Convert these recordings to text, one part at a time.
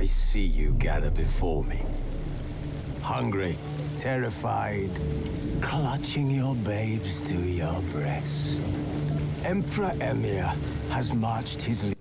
I see you gather before me. Hungry, terrified, clutching your babes to your breast. Emperor Emir has marched his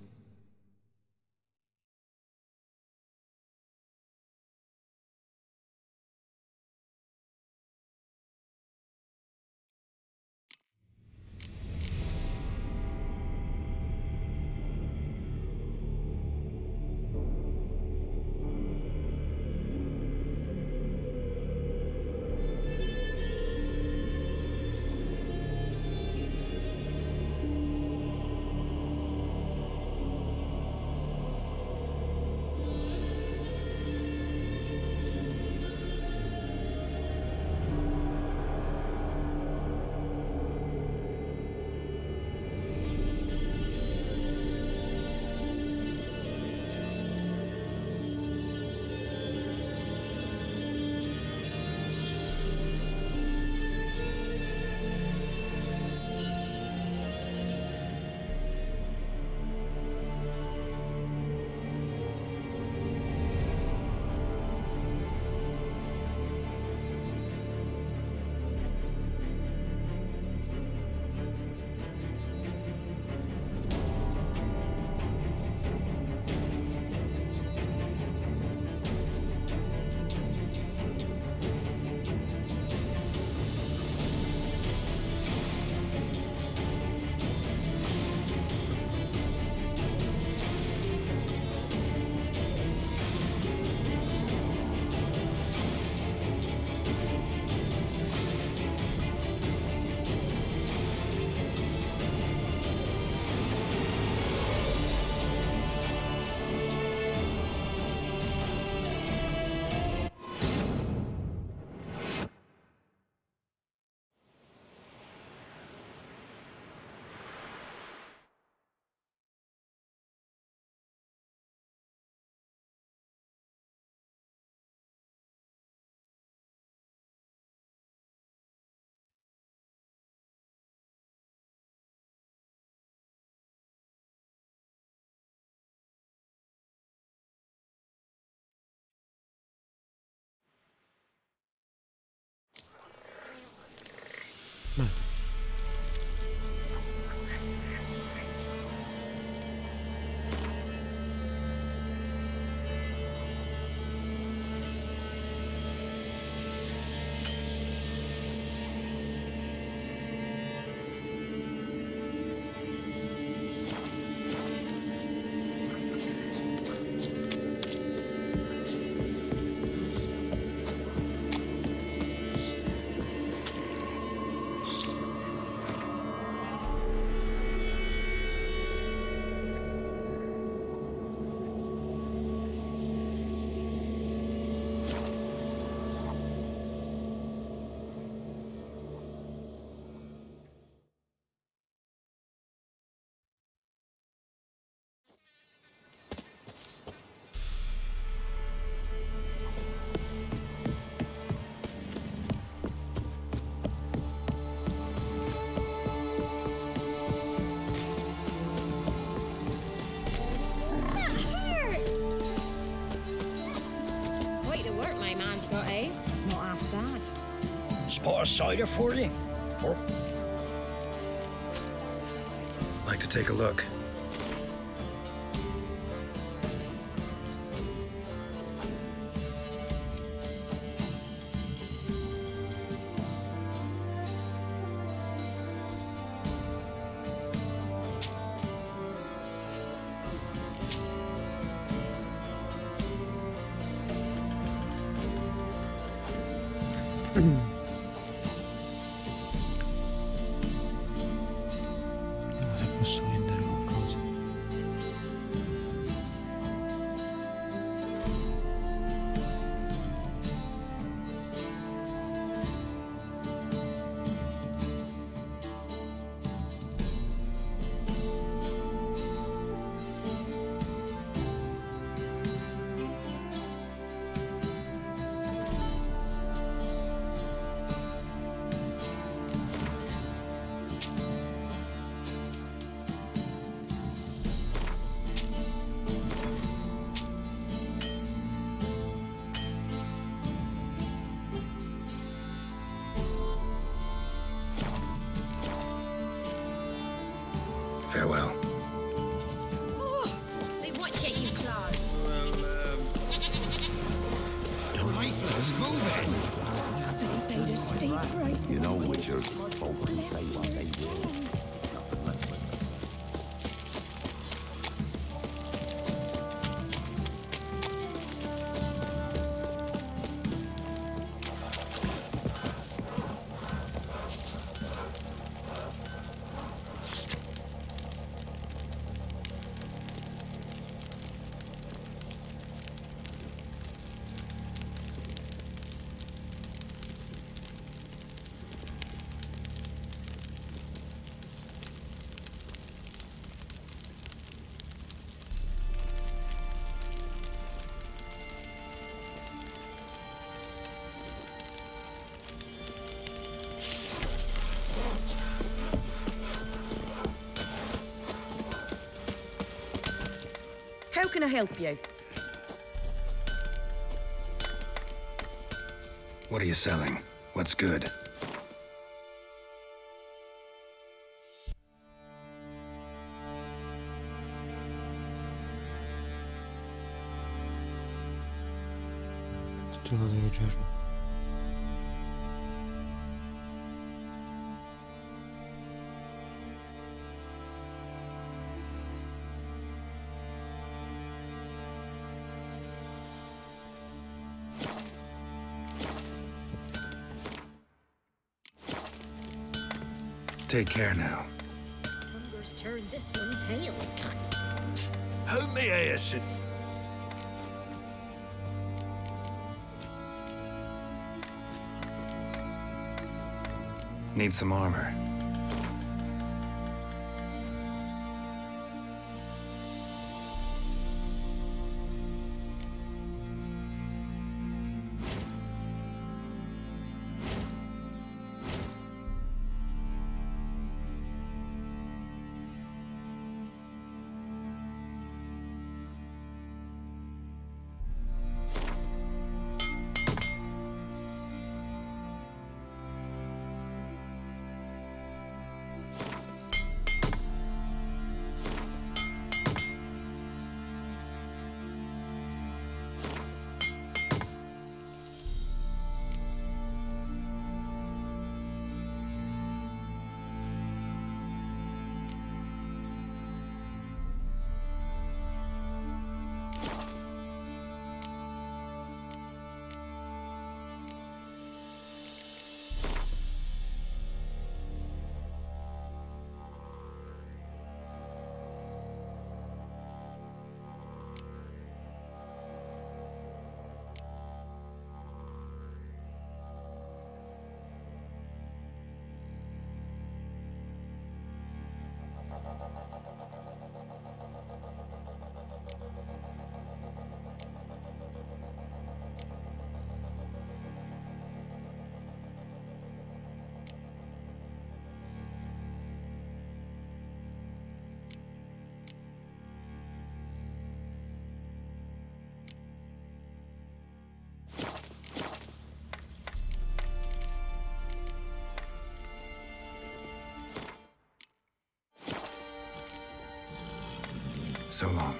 Spot a cider for you? Or... Like to take a look. Se posso vendere qualcosa? They paid a steep price for You know, that. Witchers, folk can say what they will. How can I help you? What are you selling? What's good? Tytułowy wieczeru. Take care now. Hunger's turned this one pale. How may I assist? Need some armor. So long.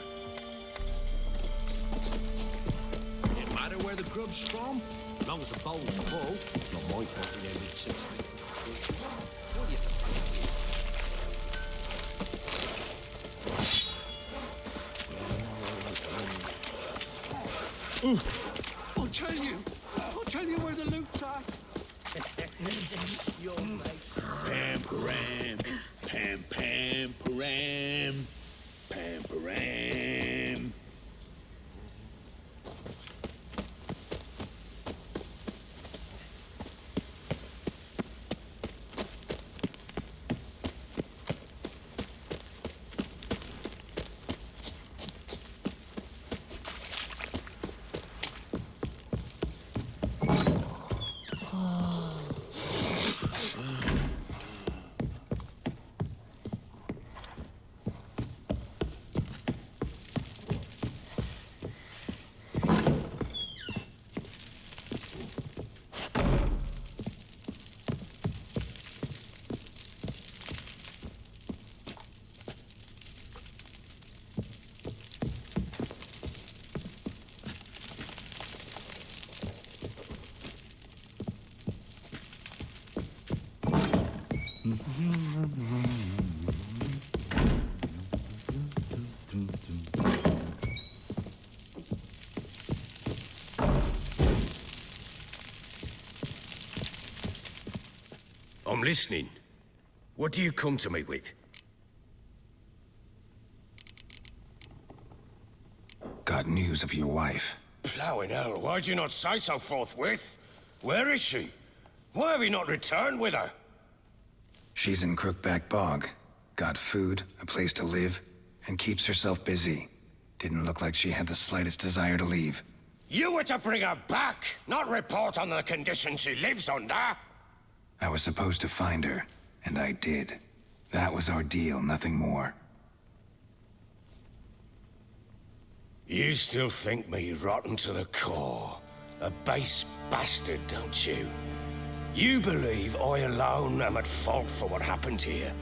No matter where the grub's from, as long as the bowl's full, it's not my fault we ended 60. I'll tell you where the loot's at. Your mate. Pam param, pam pam param, pam param. listening. What do you come to me with? Got news of your wife. Plowing hell, why'd you not say so forthwith? Where is she? Why have you not returned with her? She's in Crookback Bog. Got food, a place to live, and keeps herself busy. Didn't look like she had the slightest desire to leave. You were to bring her back, not report on the conditions she lives under. I was supposed to find her, and I did. That was our deal, nothing more. You still think me rotten to the core. A base bastard, don't you? You believe I alone am at fault for what happened here.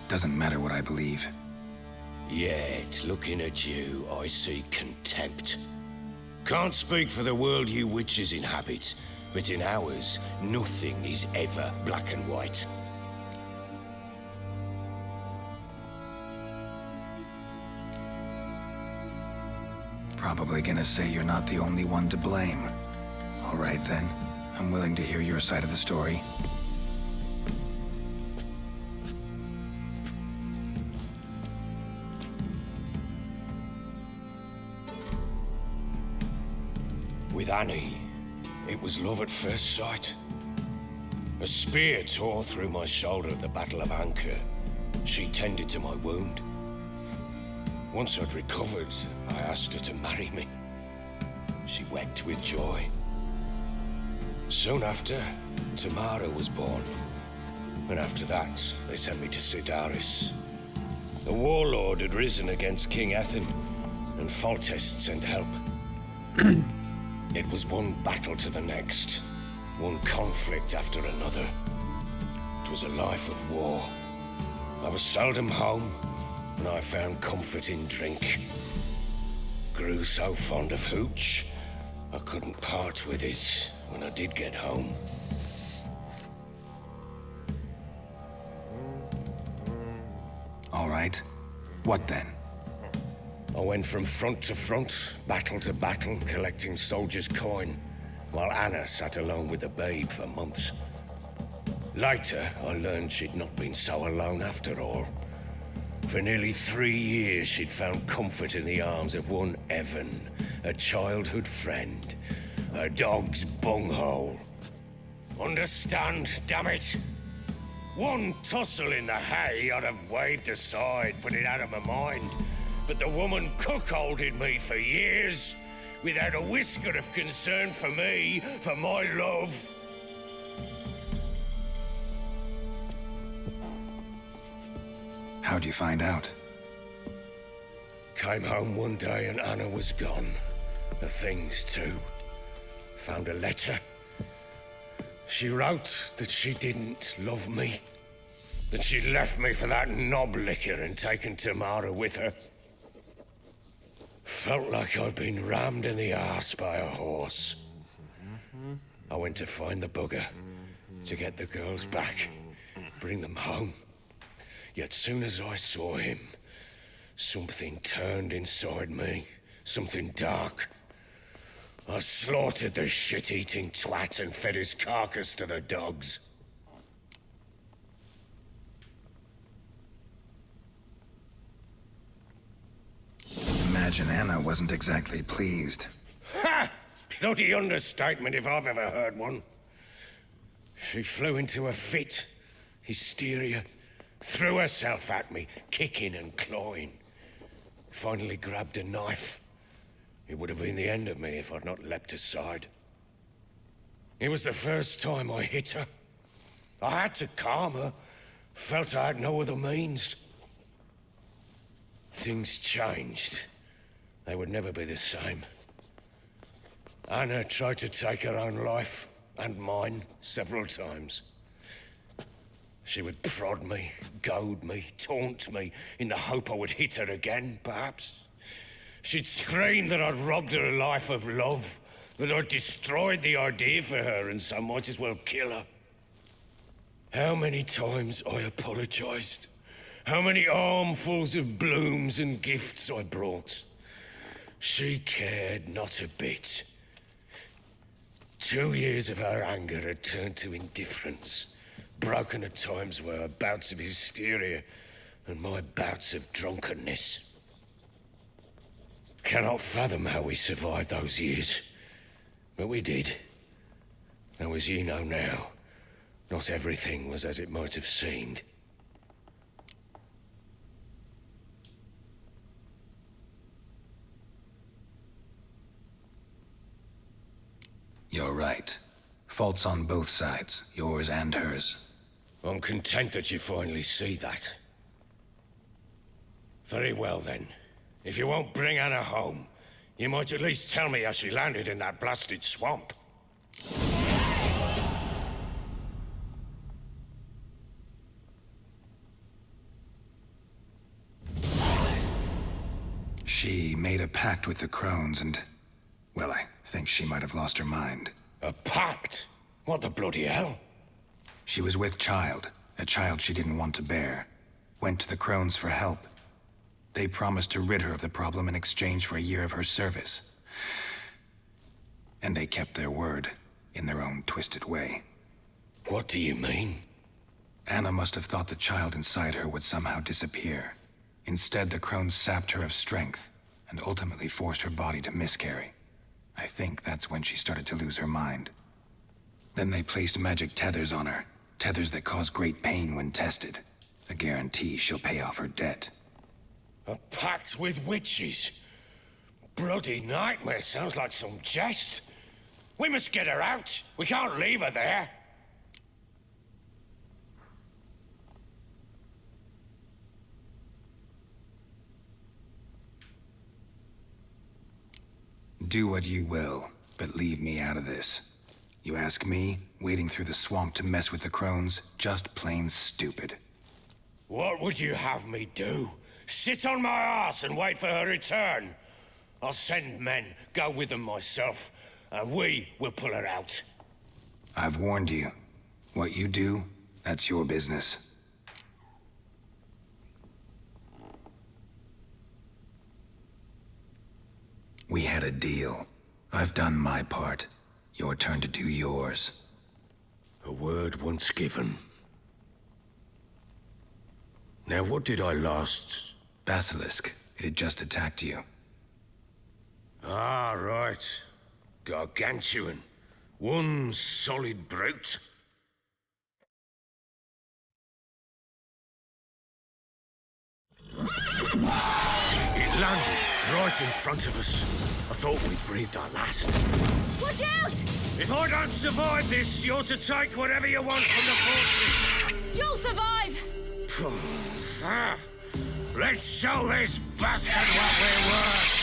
Doesn't matter what I believe. Yet, looking at you, I see contempt. Can't speak for the world you witches inhabit, but in ours, nothing is ever black and white. Probably gonna say you're not the only one to blame. All right then, I'm willing to hear your side of the story. With Annie, it was love at first sight. A spear tore through my shoulder at the Battle of Anchor. She tended to my wound. Once I'd recovered, I asked her to marry me. She wept with joy. Soon after, Tamara was born. And after that, they sent me to Sidaris. The warlord had risen against King Ethan, and Foltest sent help. It was one battle to the next, one conflict after another. It was a life of war. I was seldom home, and I found comfort in drink. Grew so fond of hooch, I couldn't part with it when I did get home. All right. What then? I went from front to front, battle to battle, collecting soldiers' coin, while Anna sat alone with the babe for months. Later, I learned she'd not been so alone after all. For nearly 3 years, she'd found comfort in the arms of one Evan, a childhood friend, her dog's bunghole. Understand, damn it? One tussle in the hay I'd have waved aside, put it out of my mind. But the woman cuckolded me for years, without a whisker of concern for me, for my love. How'd you find out? Came home one day and Anna was gone. The things too. Found a letter. She wrote that she didn't love me. That she'd left me for that knob licker and taken Tamara with her. Felt like I'd been rammed in the arse by a horse. I went to find the bugger, to get the girls back, bring them home. Yet soon as I saw him, something turned inside me, something dark. I slaughtered the shit-eating twat and fed his carcass to the dogs. Imagine Anna wasn't exactly pleased. Ha! Bloody understatement if I've ever heard one. She flew into a fit, hysteria, threw herself at me, kicking and clawing. Finally grabbed a knife. It would have been the end of me if I'd not leapt aside. It was the first time I hit her. I had to calm her. Felt I had no other means. Things changed. They would never be the same. Anna tried to take her own life, and mine, several times. She would prod me, goad me, taunt me, in the hope I would hit her again, perhaps. She'd scream that I'd robbed her life of love, that I'd destroyed the idea for her, and so might as well kill her. How many times I apologized. How many armfuls of blooms and gifts I brought. She cared not a bit. 2 years of her anger had turned to indifference, broken at times by her bouts of hysteria and my bouts of drunkenness. Cannot fathom how we survived those years, but we did. Though as you know now, not everything was as it might have seemed. You're right. Faults on both sides, yours and hers. I'm content that you finally see that. Very well then. If you won't bring Anna home, you might at least tell me how she landed in that blasted swamp. She made a pact with the Crones and... well, I think she might have lost her mind. A pact? What the bloody hell? She was with child, a child she didn't want to bear. Went to the Crones for help. They promised to rid her of the problem in exchange for a year of her service. And they kept their word, in their own twisted way. What do you mean? Anna must have thought the child inside her would somehow disappear. Instead, the Crones sapped her of strength, and ultimately forced her body to miscarry. I think that's when she started to lose her mind. Then they placed magic tethers on her, tethers that cause great pain when tested. A guarantee she'll pay off her debt. A pact with witches? Bloody nightmare, sounds like some jest. We must get her out. We can't leave her there. Do what you will, but leave me out of this. You ask me, wading through the swamp to mess with the Crones, just plain stupid. What would you have me do? Sit on my ass and wait for her return? I'll send men, go with them myself, and we will pull her out. I've warned you. What you do, that's your business. We had a deal. I've done my part. Your turn to do yours. A word once given. Now what did I last... Basilisk. It had just attacked you. Ah, right. Gargantuan. One solid brute. It landed right in front of us. I thought we breathed our last. Watch out! If I don't survive this, you're to take whatever you want from the fortress. You'll survive! Let's show this bastard what we're worth.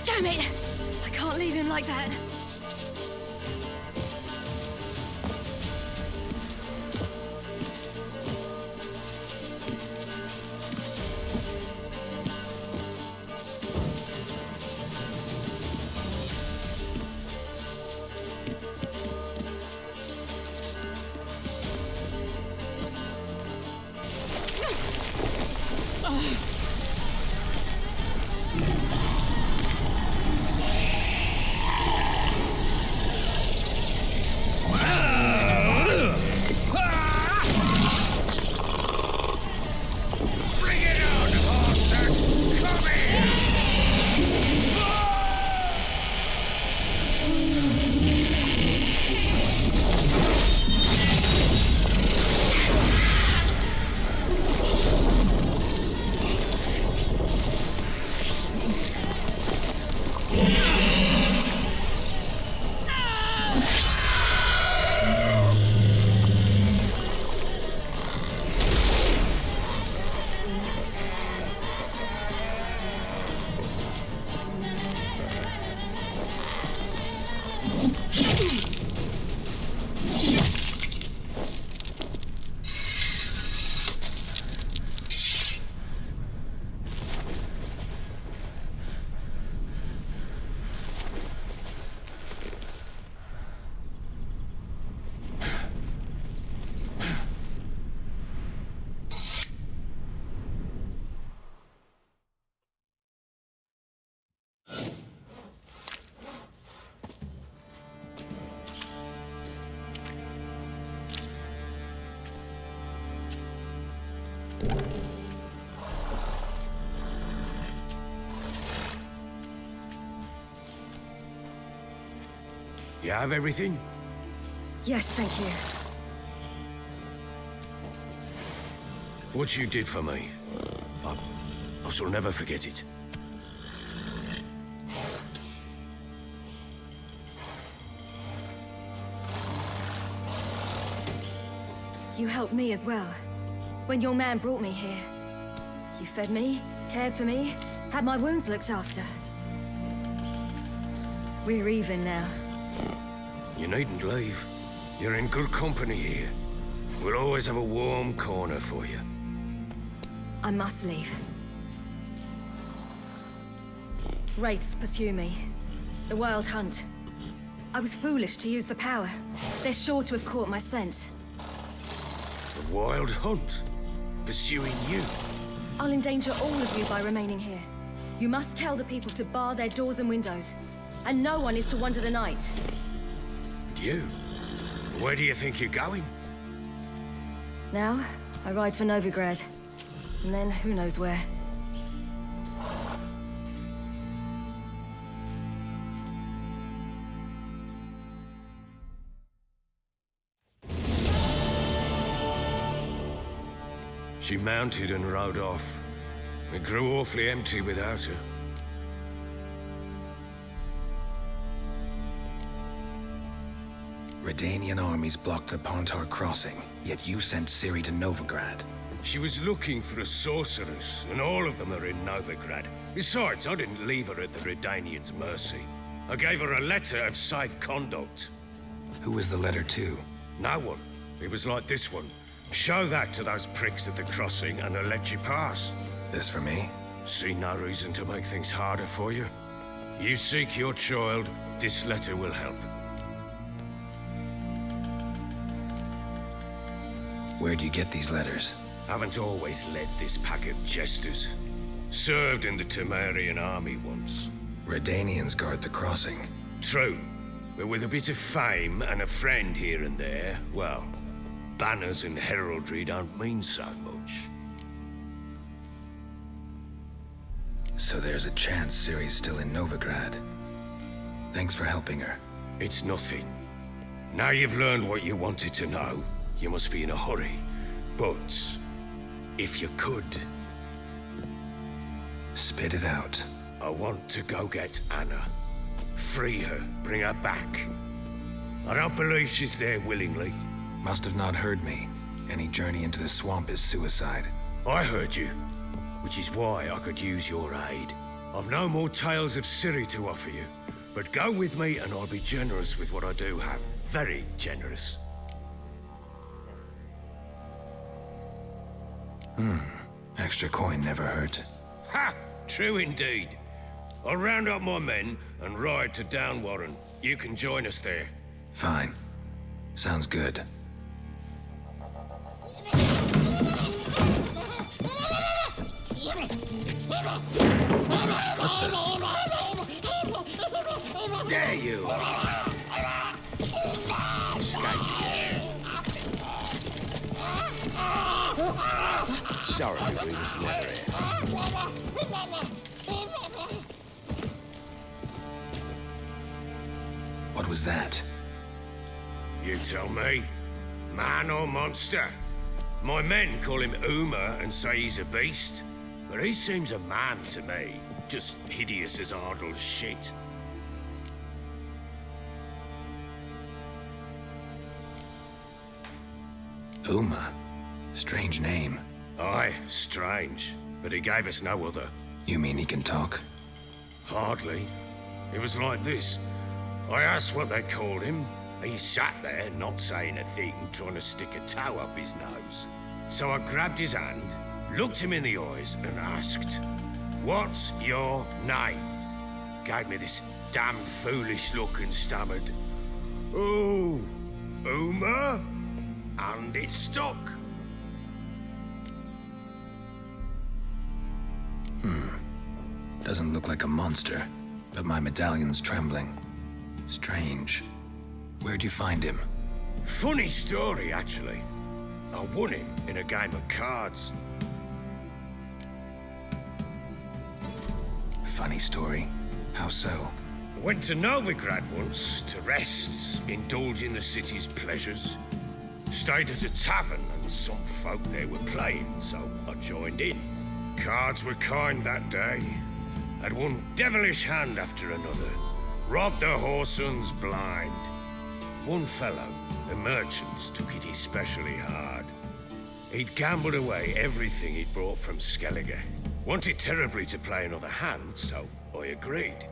Damn it! I can't leave him like that. You have everything? Yes, thank you. What you did for me, I shall never forget it. You helped me as well. When your man brought me here. You fed me, cared for me, had my wounds looked after. We're even now. You needn't leave. You're in good company here. We'll always have a warm corner for you. I must leave. Wraiths pursue me. The Wild Hunt. I was foolish to use the power. They're sure to have caught my scent. The Wild Hunt? Pursuing you? I'll endanger all of you by remaining here. You must tell the people to bar their doors and windows. And no one is to wander the night. You? Where do you think you're going? Now, I ride for Novigrad. And then, who knows where. She mounted and rode off. It grew awfully empty without her. Redanian armies blocked the Pontar crossing, yet you sent Ciri to Novigrad. She was looking for a sorceress, and all of them are in Novigrad. Besides, I didn't leave her at the Redanians' mercy. I gave her a letter of safe conduct. Who was the letter to? No one. It was like this one. Show that to those pricks at the crossing, and they'll let you pass. This for me? See no reason to make things harder for you. You seek your child, this letter will help. Where'd you get these letters? Haven't always led this pack of jesters. Served in the Temerian army once. Redanians guard the crossing. True, but with a bit of fame and a friend here and there, well, banners and heraldry don't mean so much. So there's a chance Ciri's still in Novigrad. Thanks for helping her. It's nothing. Now you've learned what you wanted to know, you must be in a hurry. But, if you could... Spit it out. I want to go get Anna. Free her, bring her back. I don't believe she's there willingly. Must have not heard me. Any journey into the swamp is suicide. I heard you, which is why I could use your aid. I've no more tales of Ciri to offer you, but go with me and I'll be generous with what I do have. Very generous. Extra coin never hurt. Ha! True indeed. I'll round up my men and ride to Downwarren. You can join us there. Fine. Sounds good. There you are. Escaped again. Sorry, we was never here. What was that? You tell me. Man or monster? My men call him Uma and say he's a beast, but he seems a man to me. Just hideous as Ardle's shit. Uma. Strange name. Aye, strange, but he gave us no other. You mean he can talk? Hardly. It was like this. I asked what they called him. He sat there, not saying a thing, trying to stick a toe up his nose. So I grabbed his hand, looked him in the eyes, and asked, "What's your name?" Gave me this damned foolish look and stammered, "Oh, Uma?" And it stuck. Doesn't look like a monster, but my medallion's trembling. Strange. Where'd you find him? Funny story, actually. I won him in a game of cards. Funny story. How so? Went to Novigrad once to rest, indulge in the city's pleasures. Stayed at a tavern and some folk there were playing, so I joined in. Cards were kind that day. Had one devilish hand after another. Robbed the whoresons blind. One fellow, a merchant, took it especially hard. He'd gambled away everything he'd brought from Skellige. Wanted terribly to play another hand, so I agreed.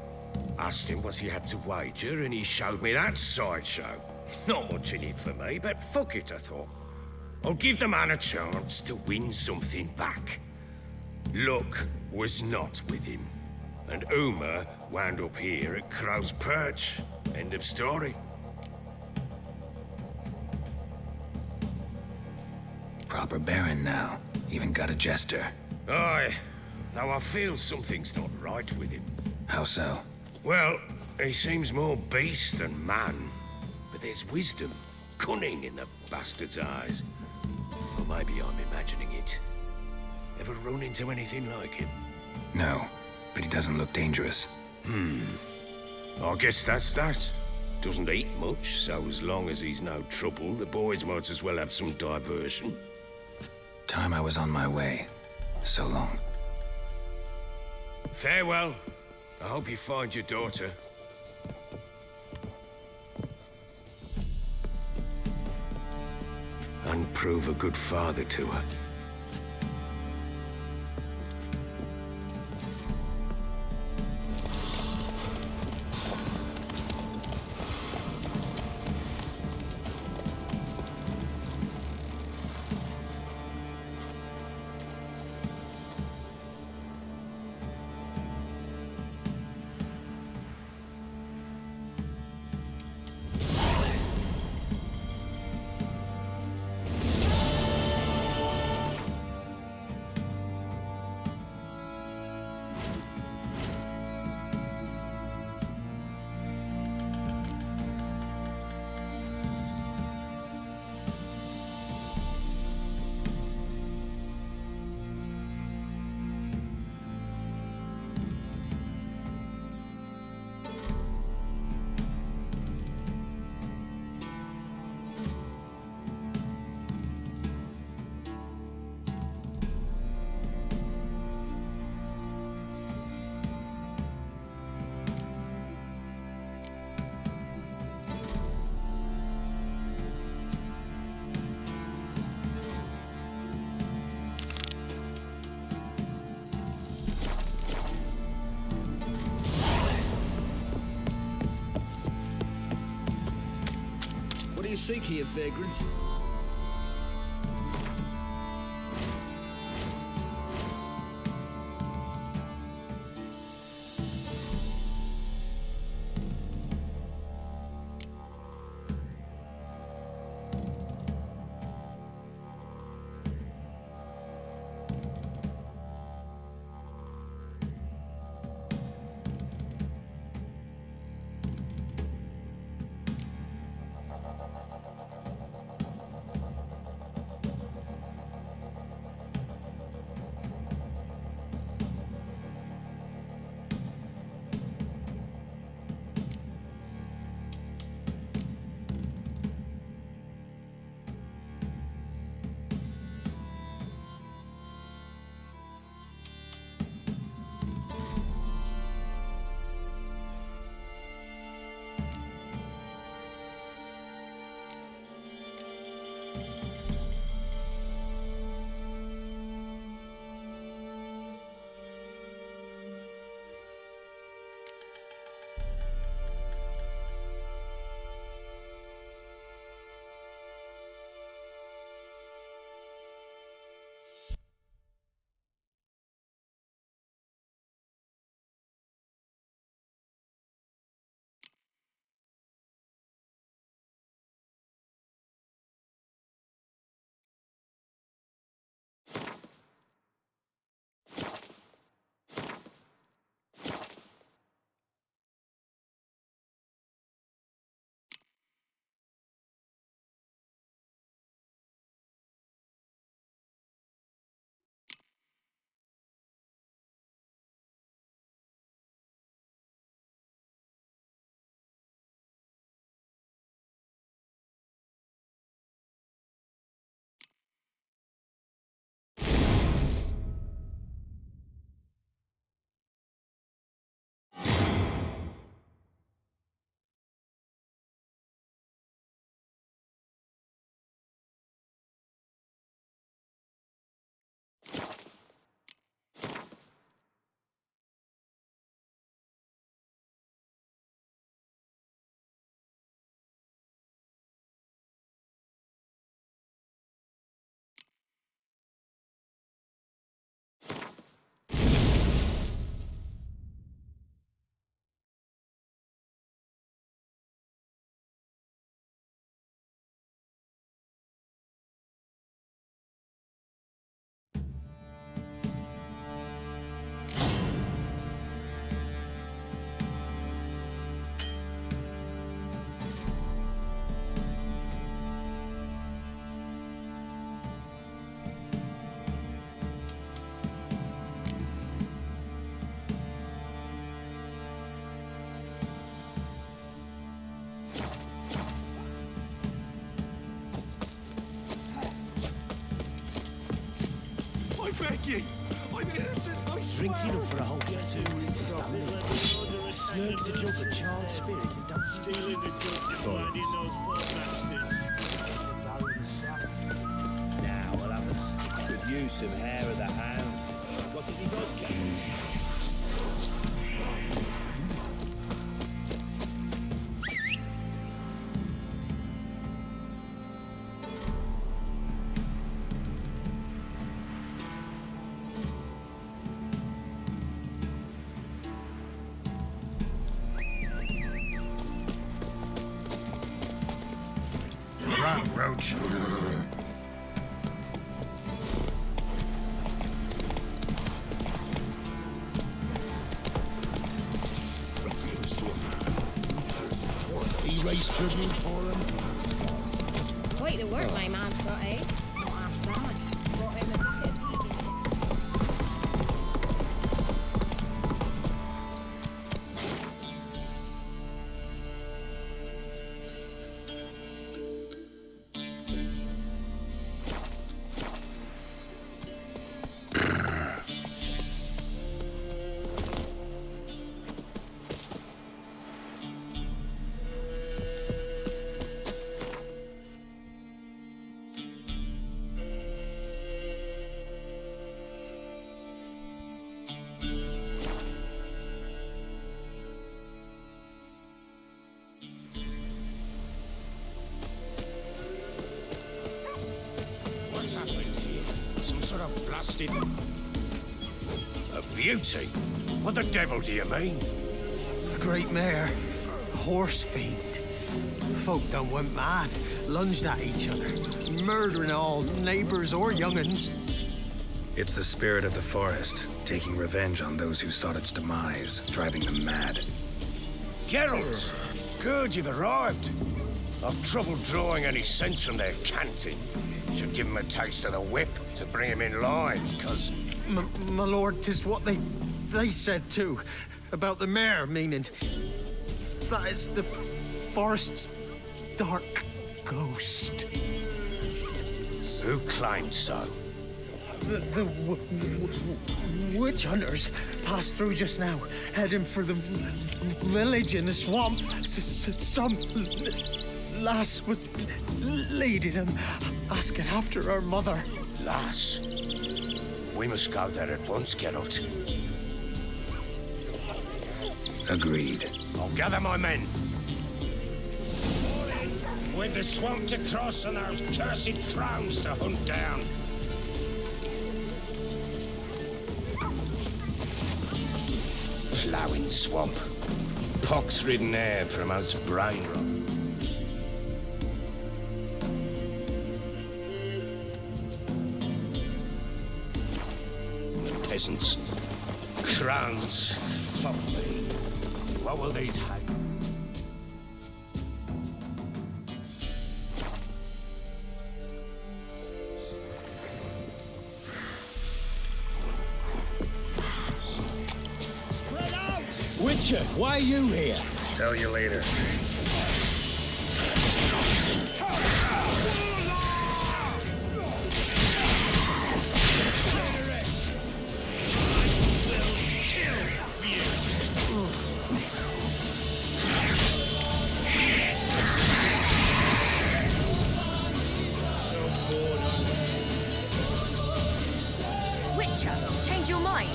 Asked him what he had to wager, and he showed me that sideshow. Not much in it for me, but fuck it, I thought. I'll give the man a chance to win something back. Luck was not with him, and Uma wound up here at Crow's Perch. End of story. Proper baron now. Even got a jester. Aye, though I feel something's not right with him. How so? Well, he seems more beast than man. But there's wisdom, cunning in the bastard's eyes. Or maybe I'm imagining it. Ever run into anything like him? No, but he doesn't look dangerous. I guess that's that. Doesn't eat much, so as long as he's no trouble, the boys might as well have some diversion. Time I was on my way. So long. Farewell. I hope you find your daughter. And prove a good father to her. What do you seek here, vagrants? ye. I'm innocent, I swear. Drinks enough for a whole platoon. It's his family. Slurps a jug of charred spirit and don't Stealing the goods and finding those poor bastards. Now I'll have them stick with you some hair of the hound. What have you got, Captain? Run, Roach. Refused to a man. Of course, he raised tribute for him. Quite the work my man's got, eh? Not half bad. Brought him a bucket of peas. What's happened here? Some sort of blasted... A beauty? What the devil do you mean? A great mare. A horse fiend. Folk done went mad, lunged at each other, murdering all neighbors or young'uns. It's the spirit of the forest, taking revenge on those who sought its demise, driving them mad. Geralt! Good, you've arrived. I've trouble drawing any sense from their canting. Should give him a taste of the whip to bring him in line, because... My lord, 'tis what they said too, about the mare, meaning that is the forest's dark ghost. Who claimed so? The witch hunters passed through just now, heading for the village in the swamp. Some lass was leading them, asking after her mother. Lass? We must go there at once, Geralt. Agreed. I'll gather my men. We've the swamp to cross and those cursed thrones to hunt down. Ploughing swamp. Pox-ridden air promotes brain rot. Peasants. Crowns. Fuck me. What will these hate? Witcher, why are you here? Tell you later. Witcher, change your mind.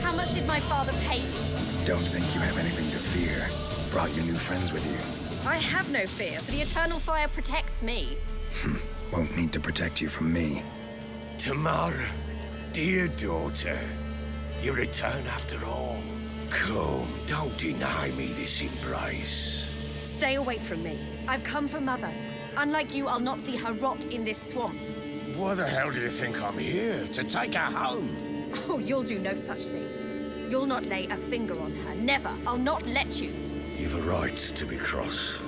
How much did my father pay you? Don't think you have anything to fear. Brought your new friends with you. I have no fear, for the eternal fire protects me. Won't need to protect you from me. Tamara, dear daughter, you return after all. Come, don't deny me this embrace. Stay away from me. I've come for Mother. Unlike you, I'll not see her rot in this swamp. Why the hell do you think I'm here? To take her home? Oh, you'll do no such thing. You'll not lay a finger on her. Never. I'll not let you. You've a right to be cross.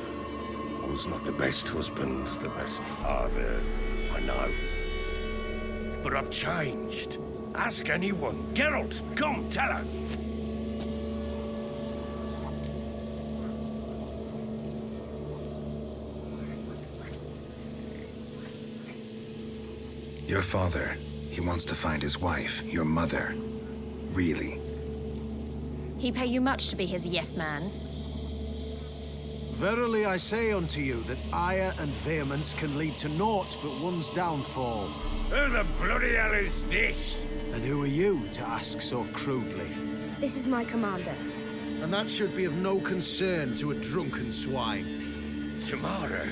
I was not the best husband, the best father, I know. But I've changed. Ask anyone. Geralt, come, tell her. Your father, He wants to find his wife, your mother. Really. He pay you much to be his yes man? Verily I say unto you that ire and vehemence can lead to naught but one's downfall. Who the bloody hell is this? And who are you to ask so crudely? This is my commander. And that should be of no concern to a drunken swine. Tamara,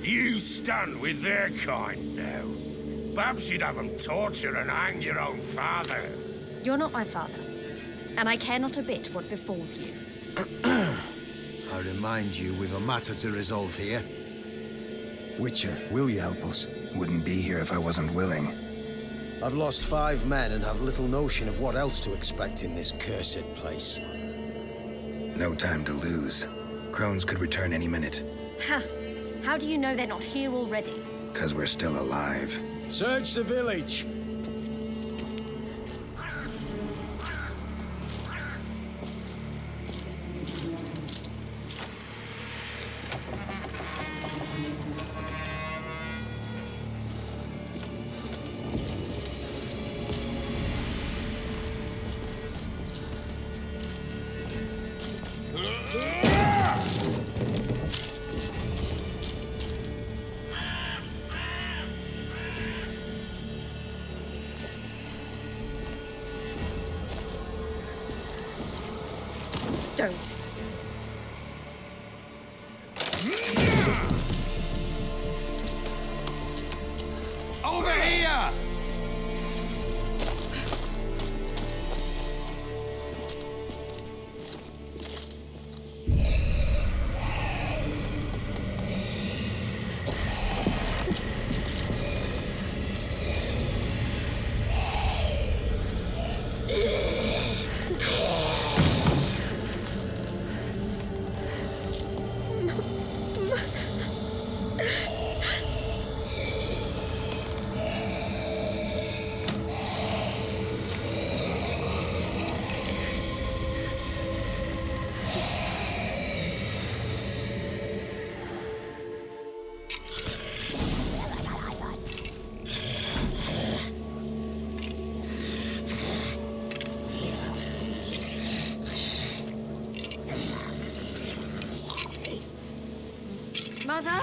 you stand with their kind now. Perhaps you'd have them torture and hang your own father. You're not my father, and I care not a bit what befalls you. I remind you, we've a matter to resolve here. Witcher, will you help us? Wouldn't be here if I wasn't willing. I've lost 5 men and have little notion of what else to expect in this cursed place. No time to lose. Crones could return any minute. Ha! How do you know they're not here already? 'Cause we're still alive. Search the village! Don't. Over here! Mother?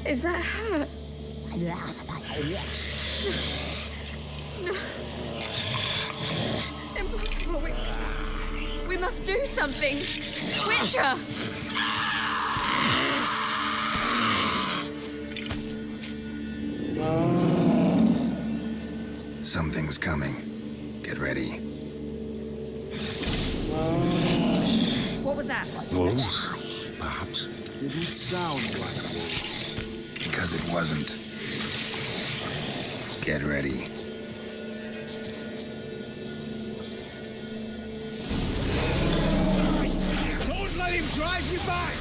Is that her? No. Impossible. We must do something. Witcher! Something's coming. Get ready. What was that? Wolves, perhaps. Didn't sound like wolves. Because it wasn't. Get ready. Don't let him drive you back!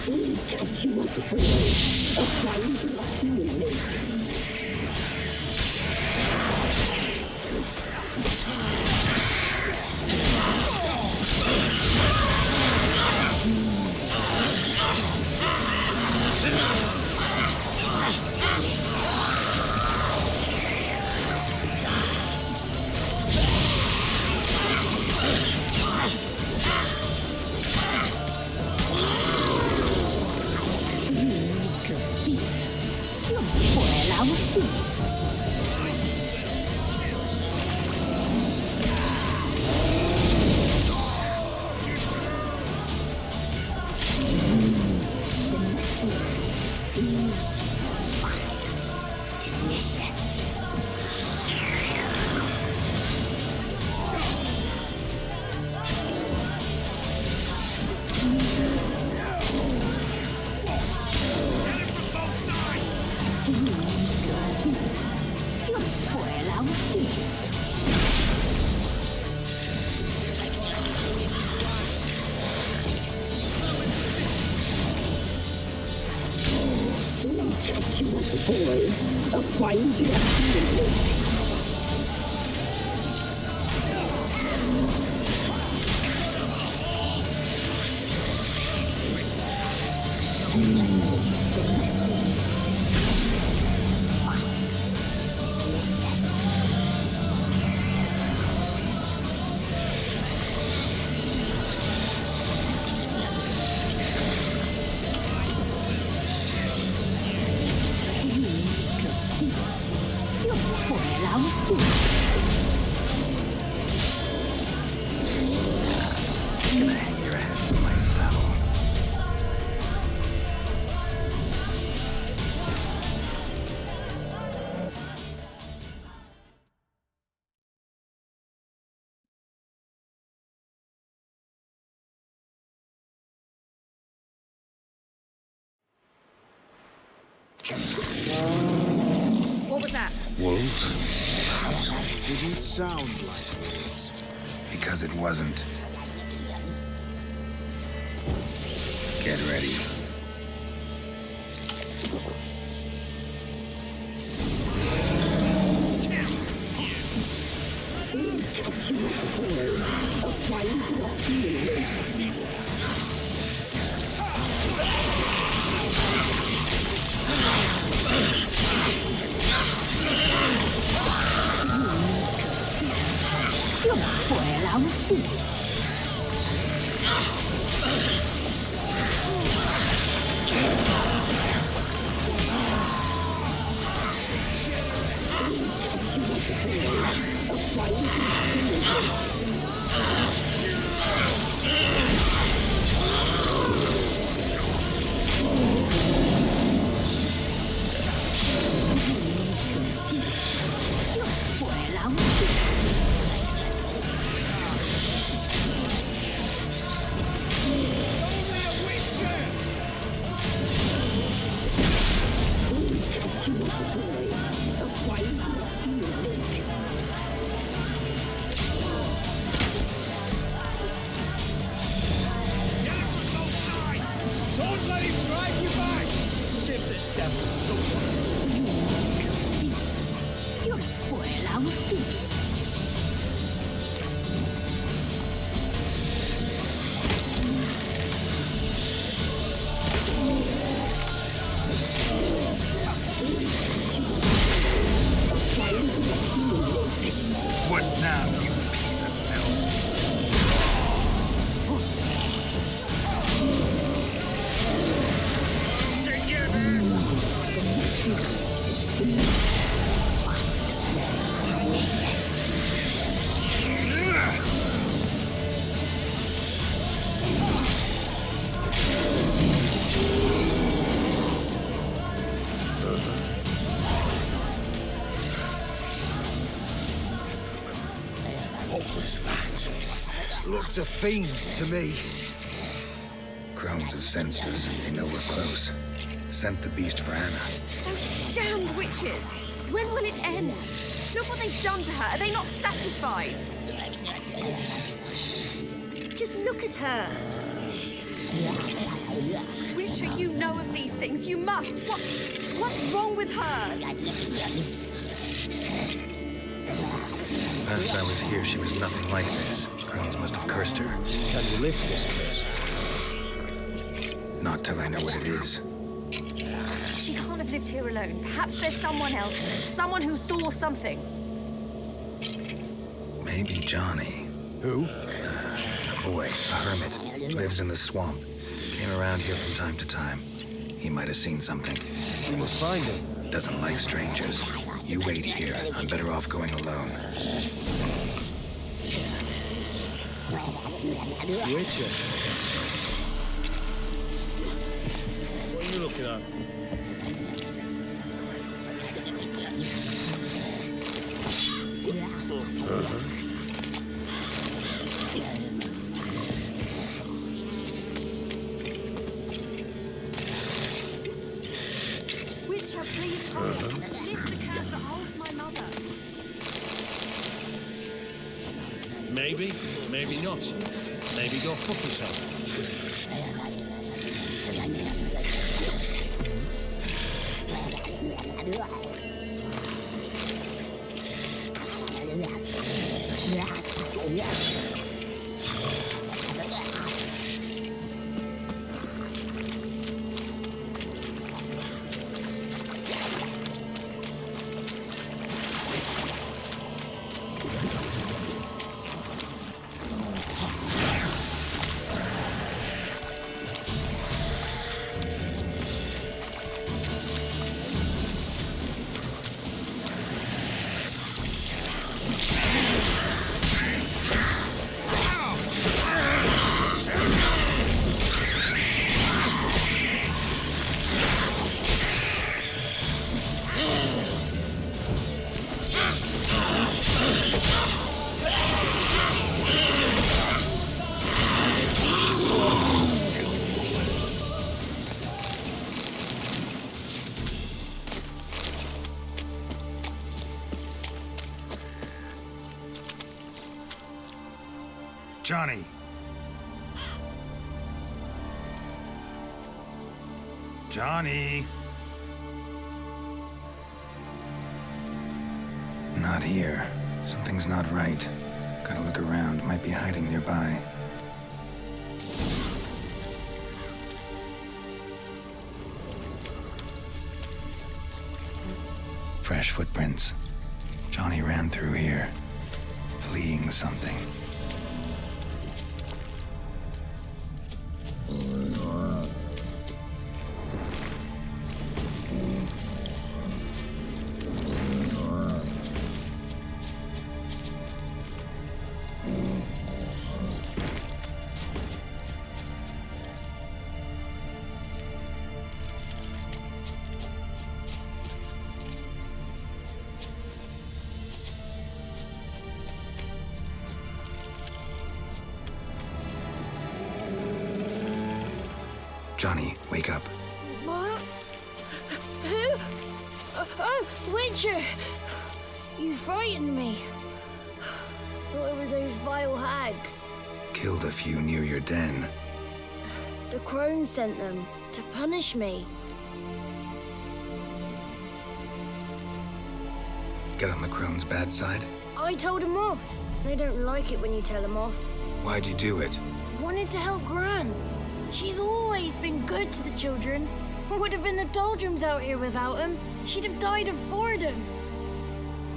Gonna hang your head from my saddle. What was that? Wolves? Didn't sound like wolves. Because it wasn't. Get ready. Don't let him drive you back! Give the devil somewhat. You'll spoil our feast. What now, you piece of filth? What was that? Looked a fiend to me. Crones have sensed us. They know we're close. Sent the beast for Anna. Those damned witches! When will it end? Look what they've done to her. Are they not satisfied? Just look at her. Witcher, you know of these things. You must. What's wrong with her? Last I was here, she was nothing like this. Crones must have cursed her. Can you lift this curse? Not till I know what it is. She can't have lived here alone. Perhaps there's someone else. Someone who saw something. Maybe Johnny. Who? A boy, a hermit. Lives in the swamp. Came around here from time to time. He might have seen something. We must find him. Doesn't like strangers. You wait here. I'm better off going alone. Witcher. What are you looking at? Witcher, please hurry. Lift the curse that holds my mother. Maybe, maybe not. Maybe go fuck yourself. Johnny! Johnny! Not here. Something's not right. Gotta look around. Might be hiding nearby. Fresh footprints. Johnny ran through here, fleeing something. Johnny, wake up. What? Who? Oh, Witcher! You frightened me. Thought it were those vile hags. Killed a few near your den. The crone sent them to punish me. Get on the crone's bad side? I told them off. They don't like it when you tell them off. Why'd you do it? Wanted to help Gran. She's always been good to the children. Would have been the doldrums out here without him. She'd have died of boredom.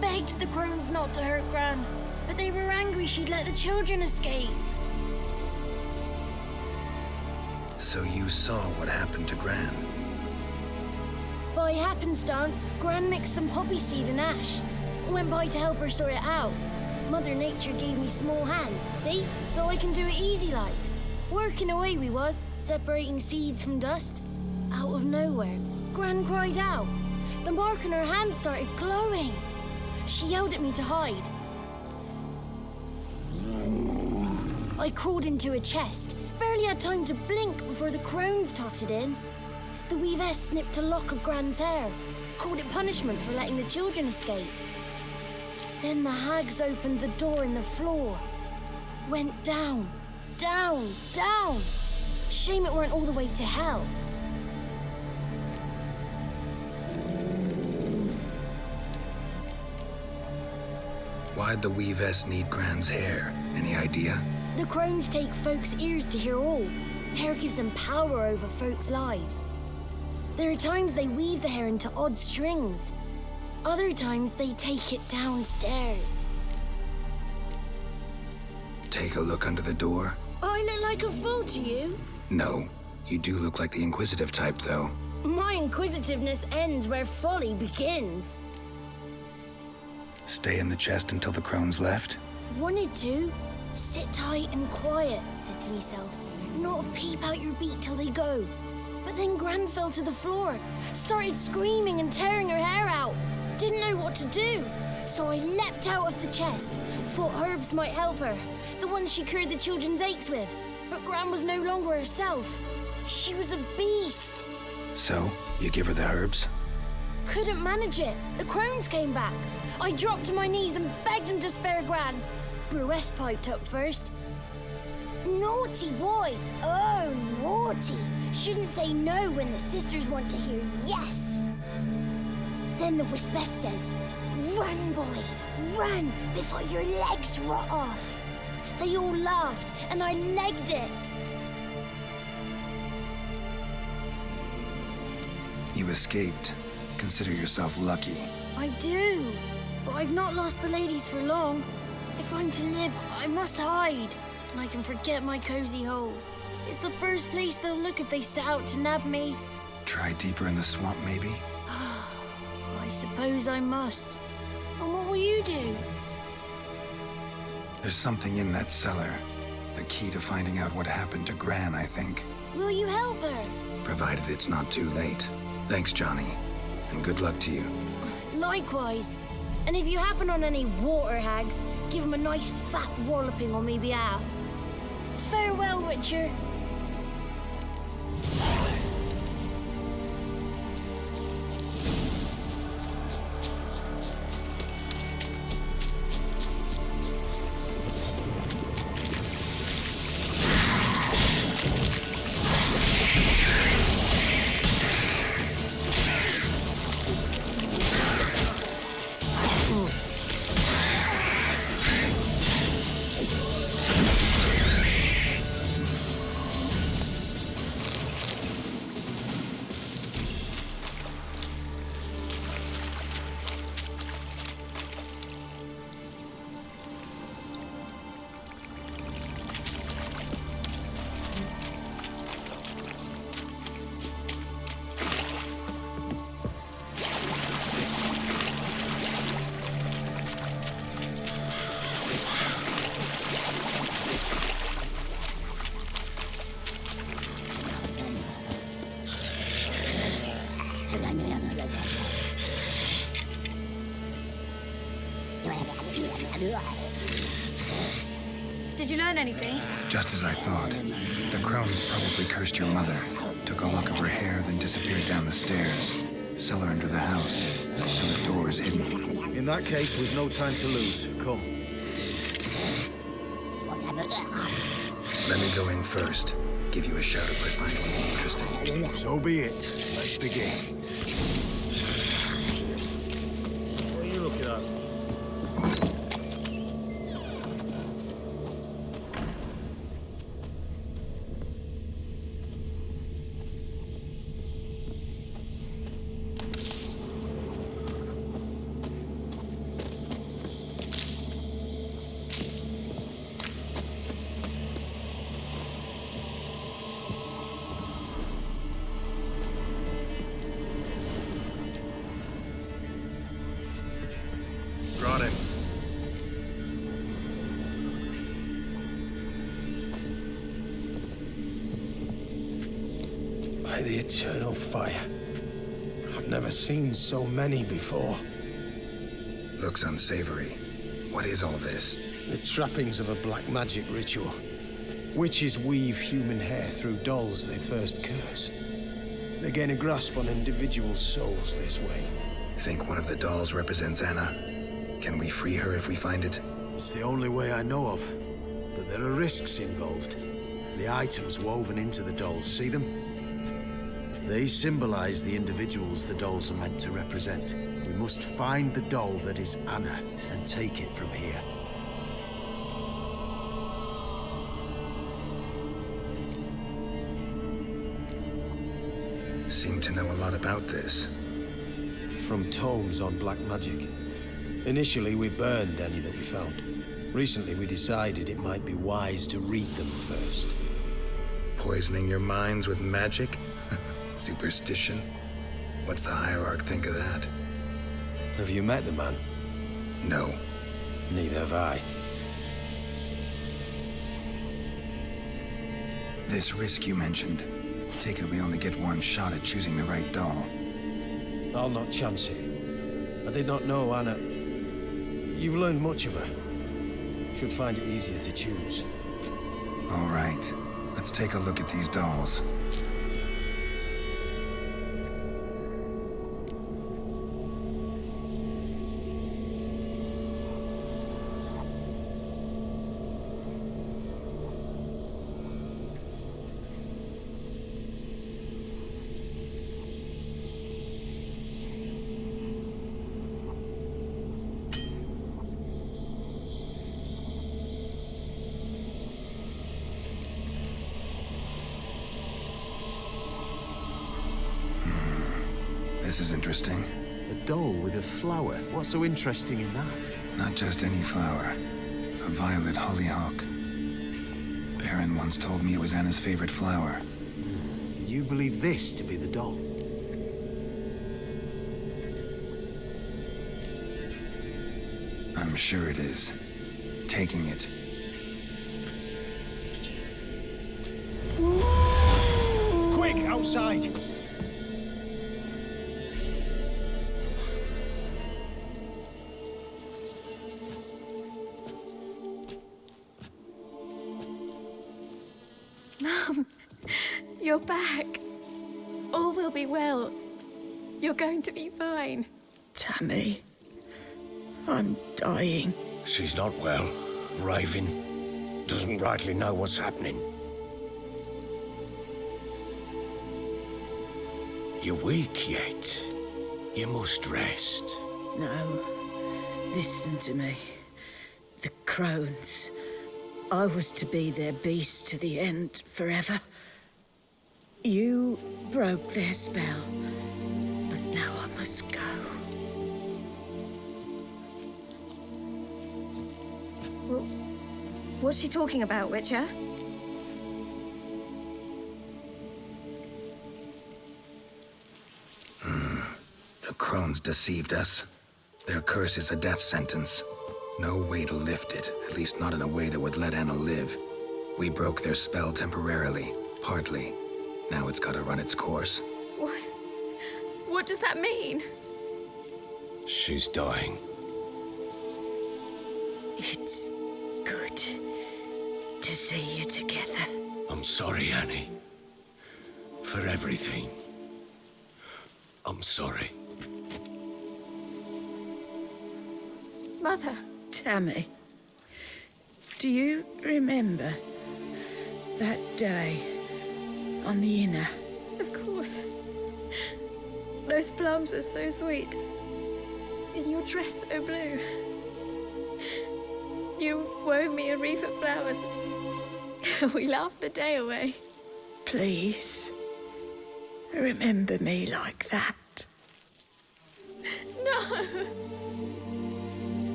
Begged the crones not to hurt Gran, but they were angry she'd let the children escape. So you saw what happened to Gran? By happenstance, Gran mixed some poppy seed and ash. Went by to help her sort it out. Mother Nature gave me small hands, see? So I can do it easy like. Working away we was, separating seeds from dust. Out of nowhere, Gran cried out. The mark on her hand started glowing. She yelled at me to hide. I crawled into a chest. Barely had time to blink before the crones totted in. The weavess snipped a lock of Gran's hair. Called it punishment for letting the children escape. Then the hags opened the door in the floor. Went down. Down, down. Shame it weren't all the way to hell. Why'd the weavess need Gran's hair? Any idea? The crones take folks' ears to hear all. Hair gives them power over folks' lives. There are times they weave the hair into odd strings. Other times they take it downstairs. Take a look under the door? I look like a fool to you? No. You do look like the inquisitive type, though. My inquisitiveness ends where folly begins. Stay in the chest until the crones left? Wanted to. Sit tight and quiet, said to myself. Not peep out your beat till they go. But then Gran fell to the floor, started screaming and tearing her hair out. Didn't know what to do. So I leapt out of the chest. Thought herbs might help her. The ones she cured the children's aches with. But Gran was no longer herself. She was a beast. So, you give her the herbs? Couldn't manage it. The crones came back. I dropped to my knees and begged them to spare Gran. Bruess piped up first. Naughty boy. Oh, naughty. Shouldn't say no when the sisters want to hear yes. Then the Wispess says, run, boy, run before your legs rot off. They all laughed and I legged it. You escaped. Consider yourself lucky. I do, but I've not lost the ladies for long. If I'm to live, I must hide, and I can forget my cozy hole. It's the first place they'll look if they set out to nab me. Try deeper in the swamp, maybe? I suppose I must. And what will you do? There's something in that cellar. The key to finding out what happened to Gran, I think. Will you help her? Provided it's not too late. Thanks, Johnny. And good luck to you. Likewise. And if you happen on any water hags, give them a nice fat walloping on me behalf. Farewell, Witcher. Did you learn anything? Just as I thought. The crones probably cursed your mother, took a lock of her hair, then disappeared down the stairs. Cellar under the house, so the door's hidden. In that case, we've no time to lose. Come. Let me go in first. Give you a shout if I find anything interesting. So be it. Let's begin. What are you looking at? Brought him. By the eternal fire. I've never seen so many before. Looks unsavory. What is all this? The trappings of a black magic ritual. Witches weave human hair through dolls they first curse. They gain a grasp on individual souls this way. Think one of the dolls represents Anna? Can we free her if we find it? It's the only way I know of. But there are risks involved. The items woven into the dolls, see them? They symbolize the individuals the dolls are meant to represent. We must find the doll that is Anna and take it from here. Seem to know a lot about this. From tomes on black magic. Initially, we burned any that we found. Recently, we decided it might be wise to read them first. Poisoning your minds with magic? Superstition? What's the Hierarch think of that? Have you met the man? No. Neither have I. This risk you mentioned. Take it we only get one shot at choosing the right doll. I'll not chance it. I did not know Anna. You've learned much of her. Should find it easier to choose. All right. Let's take a look at these dolls. This is interesting. A doll with a flower. What's so interesting in that? Not just any flower. A violet hollyhock. Baron once told me it was Anna's favorite flower. You believe this to be the doll? I'm sure it is. Taking it. Quick, outside! Mum, you're back. All will be well. You're going to be fine. Tammy, I'm dying. She's not well. Raven doesn't rightly know what's happening. You're weak yet. You must rest. No, listen to me. The crones. I was to be their beast to the end, forever. You broke their spell, but now I must go. Well, what's she talking about, Witcher? The crones deceived us. Their curse is a death sentence. No way to lift it, at least not in a way that would let Anna live. We broke their spell temporarily, partly. Now it's gotta run its course. What? What does that mean? She's dying. It's good to see you together. I'm sorry, Annie. For everything. I'm sorry. Mother. Tammy, do you remember that day on the Inner? Of course. Those plums are so sweet. And your dress so blue. You wove me a wreath of flowers. We laughed the day away. Please, remember me like that. No!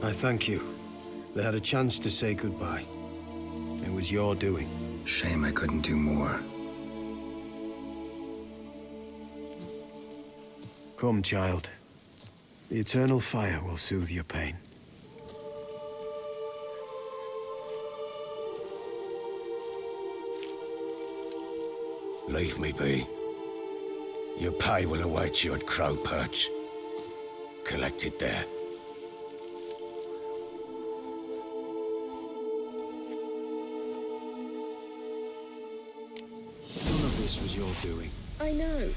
I thank you. They had a chance to say goodbye. It was your doing. Shame I couldn't do more. Come, child. The eternal fire will soothe your pain. Leave me be. Your pay will await you at Crow Perch. Collect it there. None of this was your doing. I know.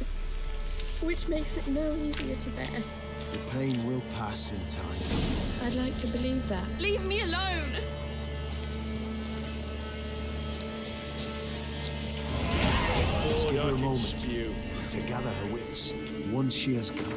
Which makes it no easier to bear. The pain will pass in time. I'd like to believe that. Leave me alone! Let's give her a moment to gather her wits. Once she has come.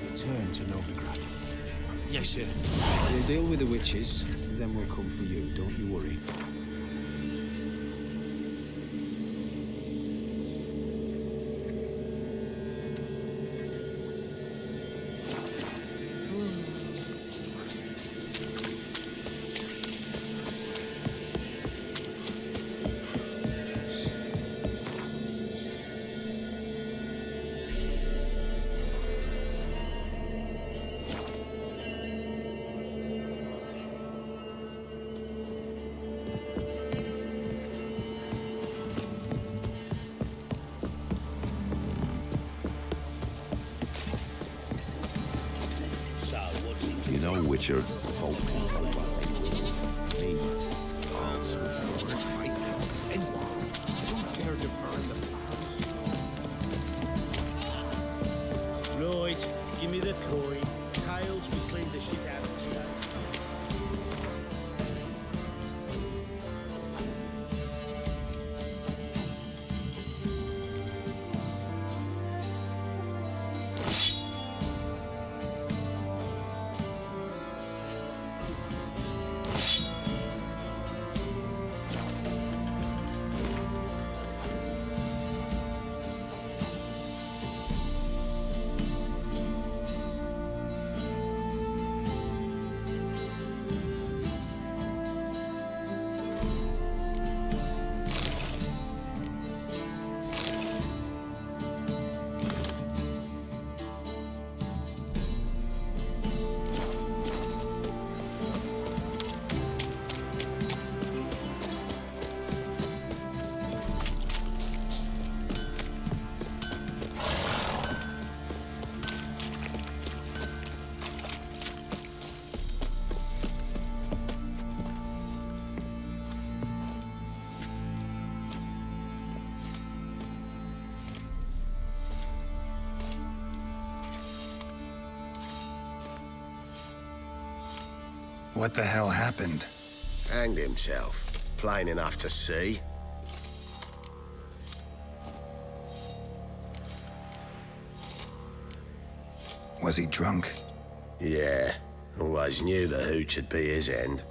Return to Novigrad. Yes, sir. We'll deal with the witches, then we'll come for you, don't you worry. You know, Witcher, Folk can say what they will. Me, arms with your right. Anyone who dare to burn the palace. Right, give me the coin. Tails, we clean the shit out of the stone. What the hell happened? Hanged himself. Plain enough to see. Was he drunk? Yeah. Always knew the hooch would be his end.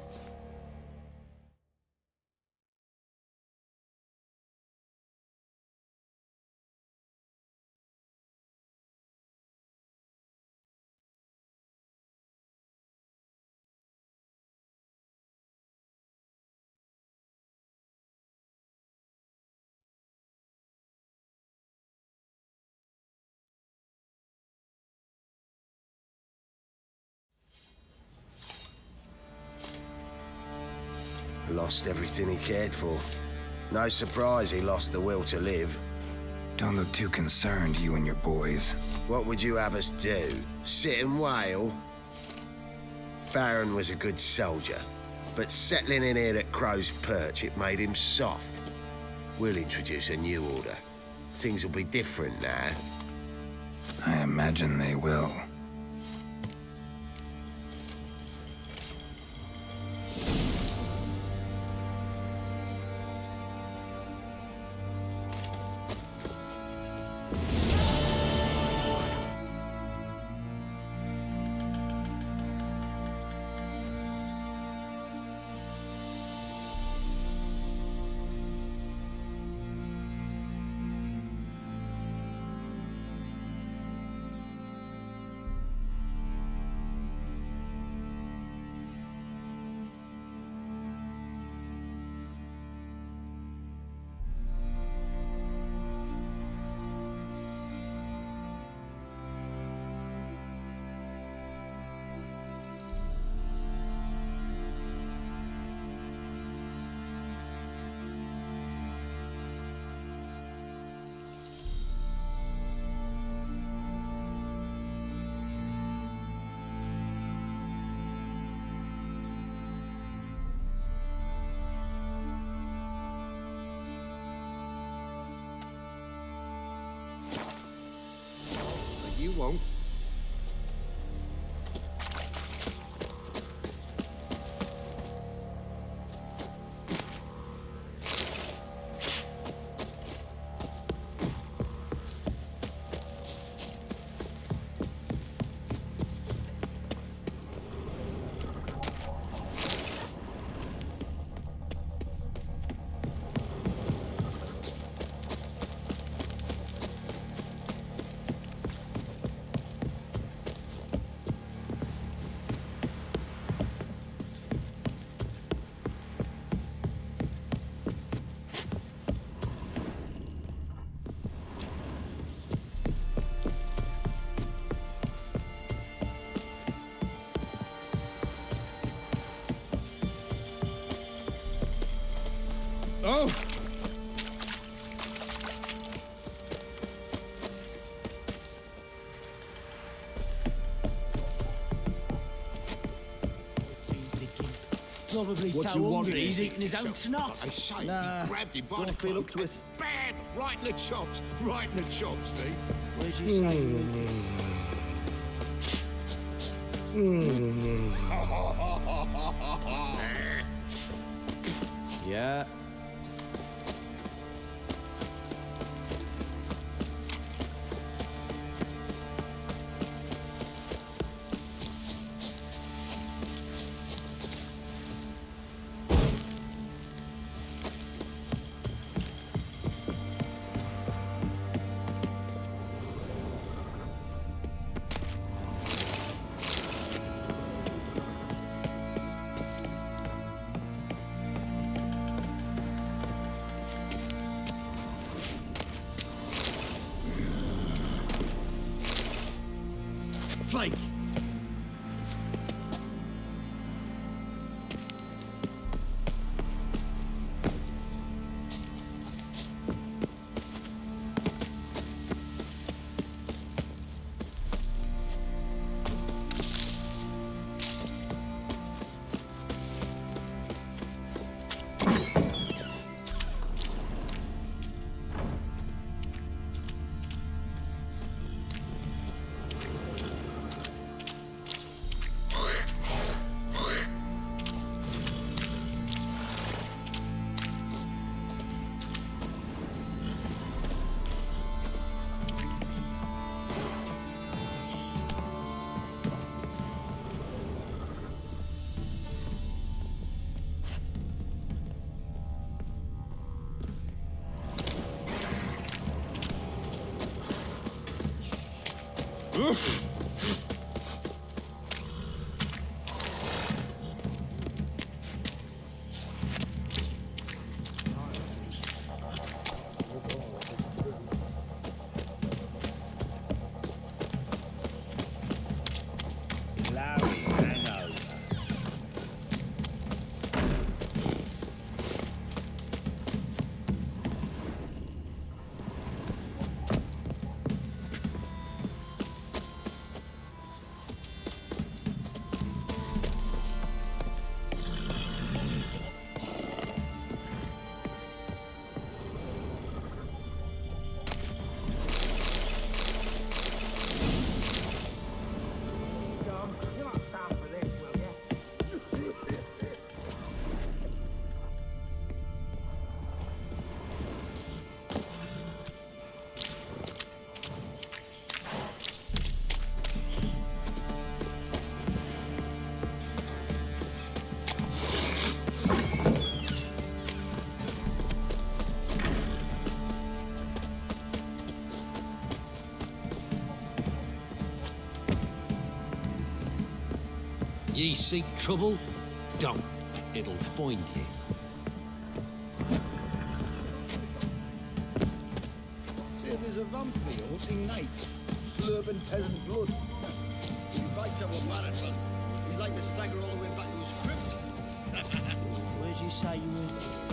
Lost everything he cared for. No surprise he lost the will to live. Don't look too concerned, you and your boys. What would you have us do? Sit and wail? Baron was a good soldier, but settling in here at Crow's Perch, it made him soft. We'll introduce a new order. Things will be different now. I imagine they will. You won't. probably What so do you want hungry me he's to eating his do? own snot. I say, Nah, he grabbed him by don't the feel up cloak to it. and bam! Right in the chops. Right in the chops, see? Where'd you say you heard this? Yeah. Flake! Larry hangover. Ye seek trouble? Don't. It'll find you. Say there's a vampire hunting knights, slurping peasant blood. He bites up a marathon. He's like to stagger all the way back to his crypt. Where'd you say you were?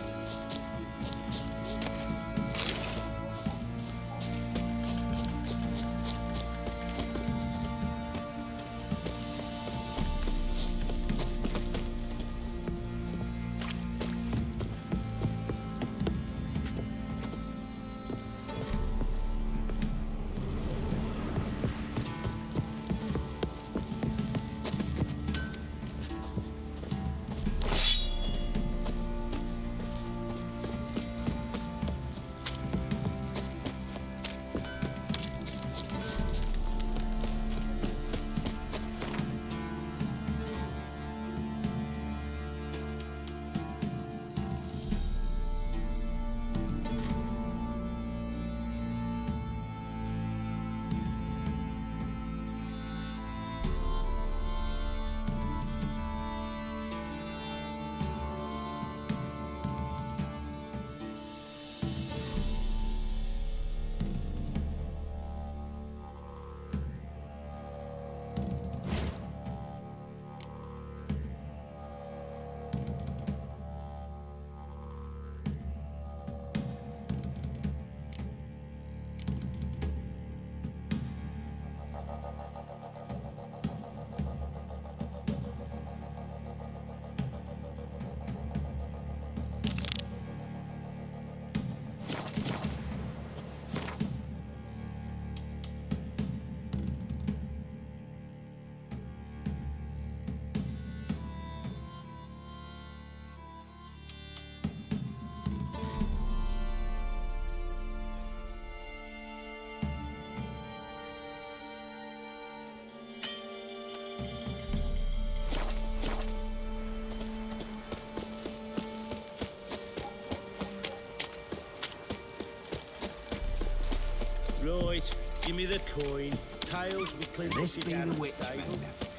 Right, give me the coin. Tails with clean This be the witch, man, the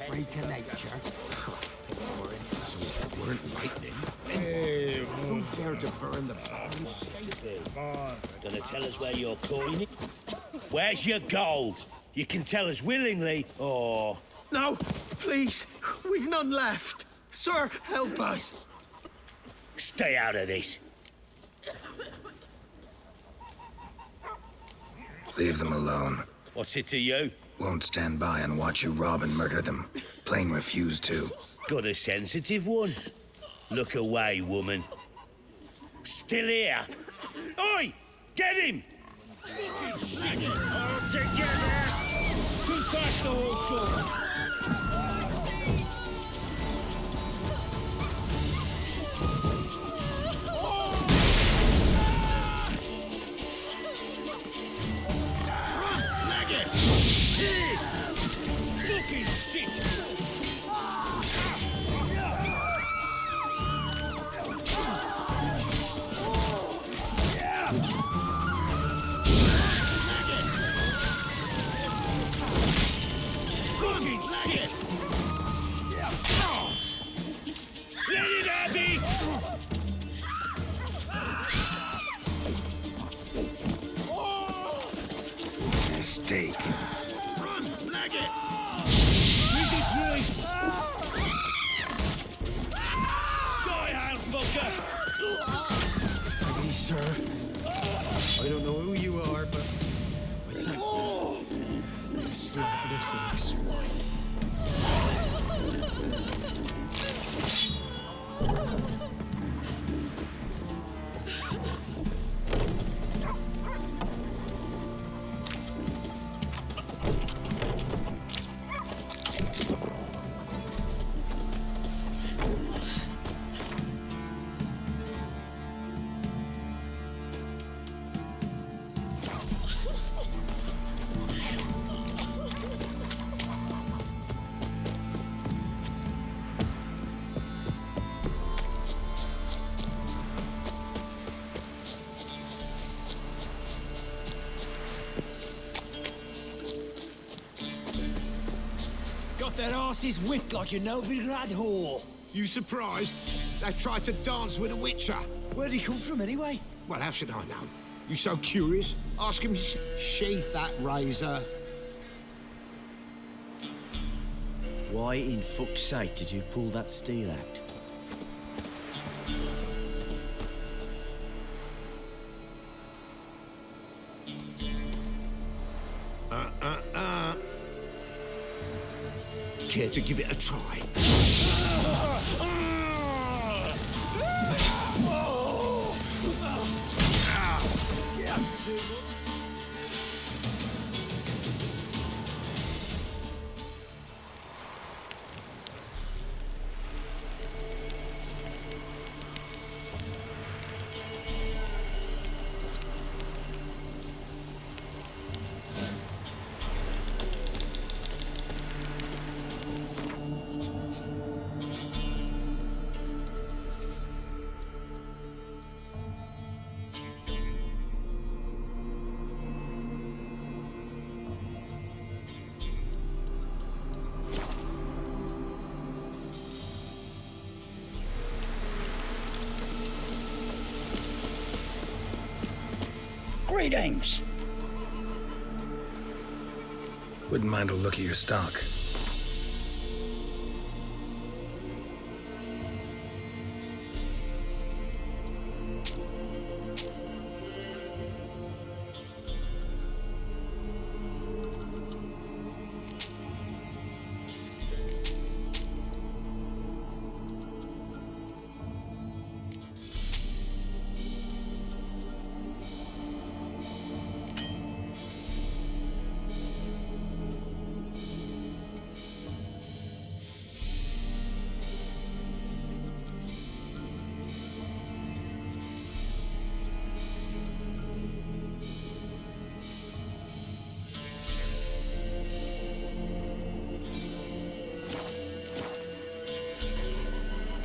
freak of nature. So if it weren't lightning, then who dared to burn the barn safe? Gonna tell us where your coin is? Where's your gold? You can tell us willingly, or... No, please, we've none left. Sir, help us. Stay out of this. Leave them alone. What's it to you? Won't stand by and watch you rob and murder them. Plain refuse to. Got a sensitive one. Look away, woman. Still here. Oi! Get him! Fucking shit! All together! Too fast, the whole show. Fucking shit! Fucking shit! Let it have it! Mistake. Run, leg it! Easy, Troy! Die, hand fucker! Please, sir. I don't know who you are, but I think they're slaughtered us like swine. Got their asses whipped like a Novigrad whore. You surprised? They tried to dance with a witcher. Where'd he come from anyway? Well, how should I know? You so curious? Ask him to sheath that razor. Why in fuck's sake did you pull that steel act? Care to give it a try? Greetings. Wouldn't mind a look at your stock.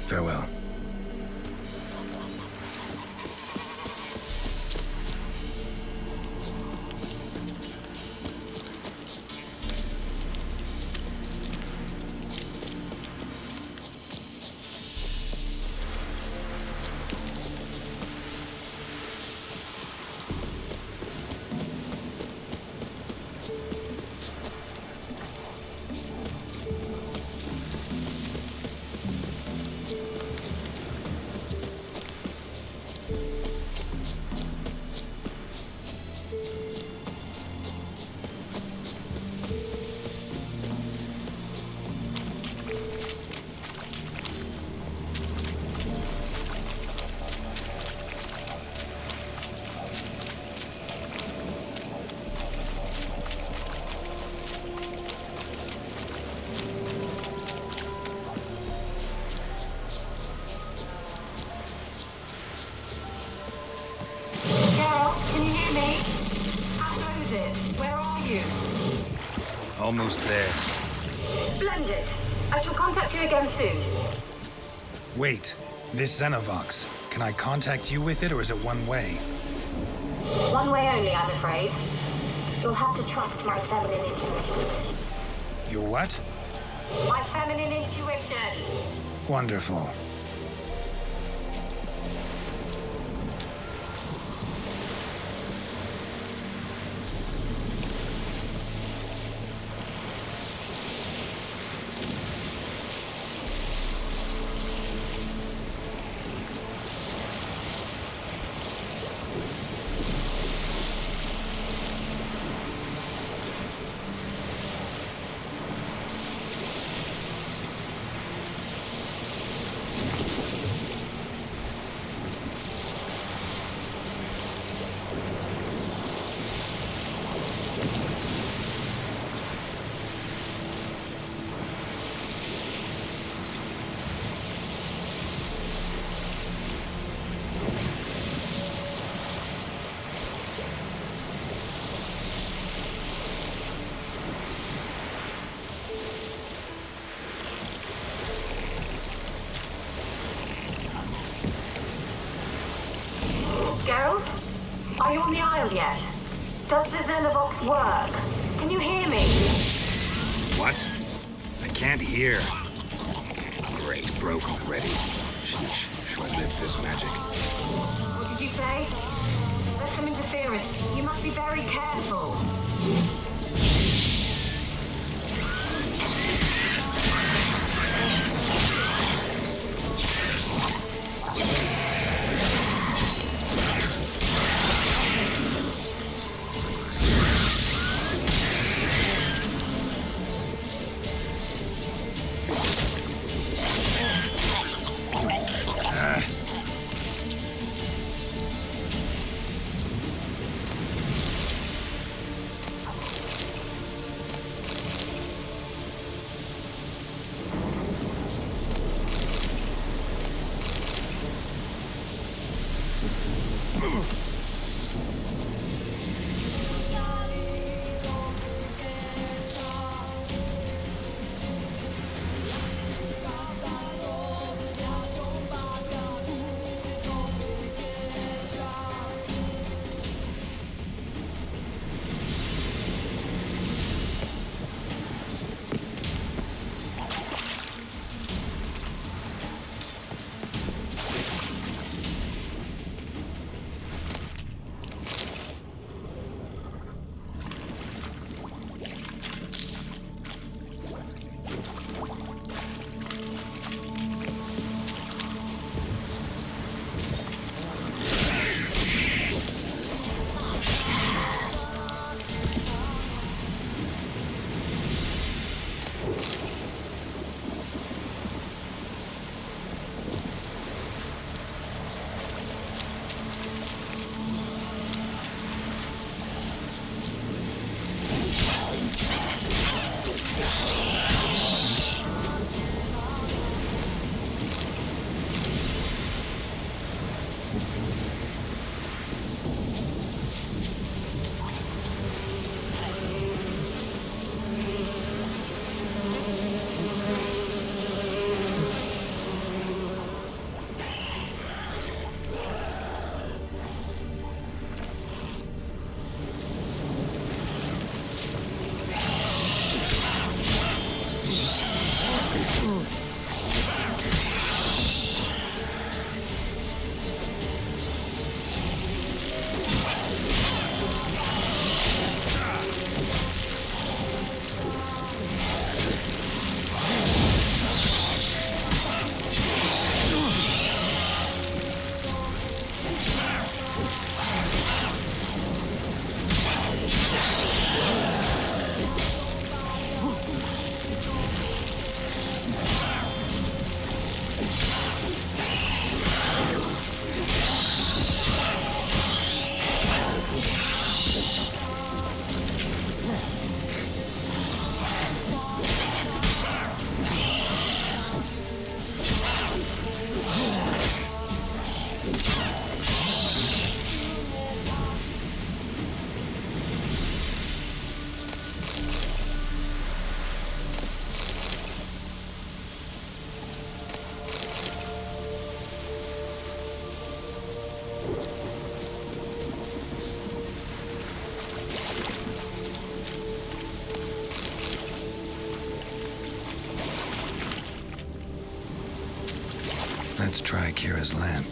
Farewell. Where are you? Almost there. Splendid. I shall contact you again soon. Wait, this Xenovox. Can I contact you with it, or is it one way? One way only, I'm afraid. You'll have to trust my feminine intuition. Your what? My feminine intuition. Wonderful. Geralt? Are you on the Isle yet? Does the Xenovox work? Can you hear me? What? I can't hear. Great, broke already. Sheesh, short-lived this magic. What did you say? There's some interference. You must be very careful. Let's try Kira's lamp.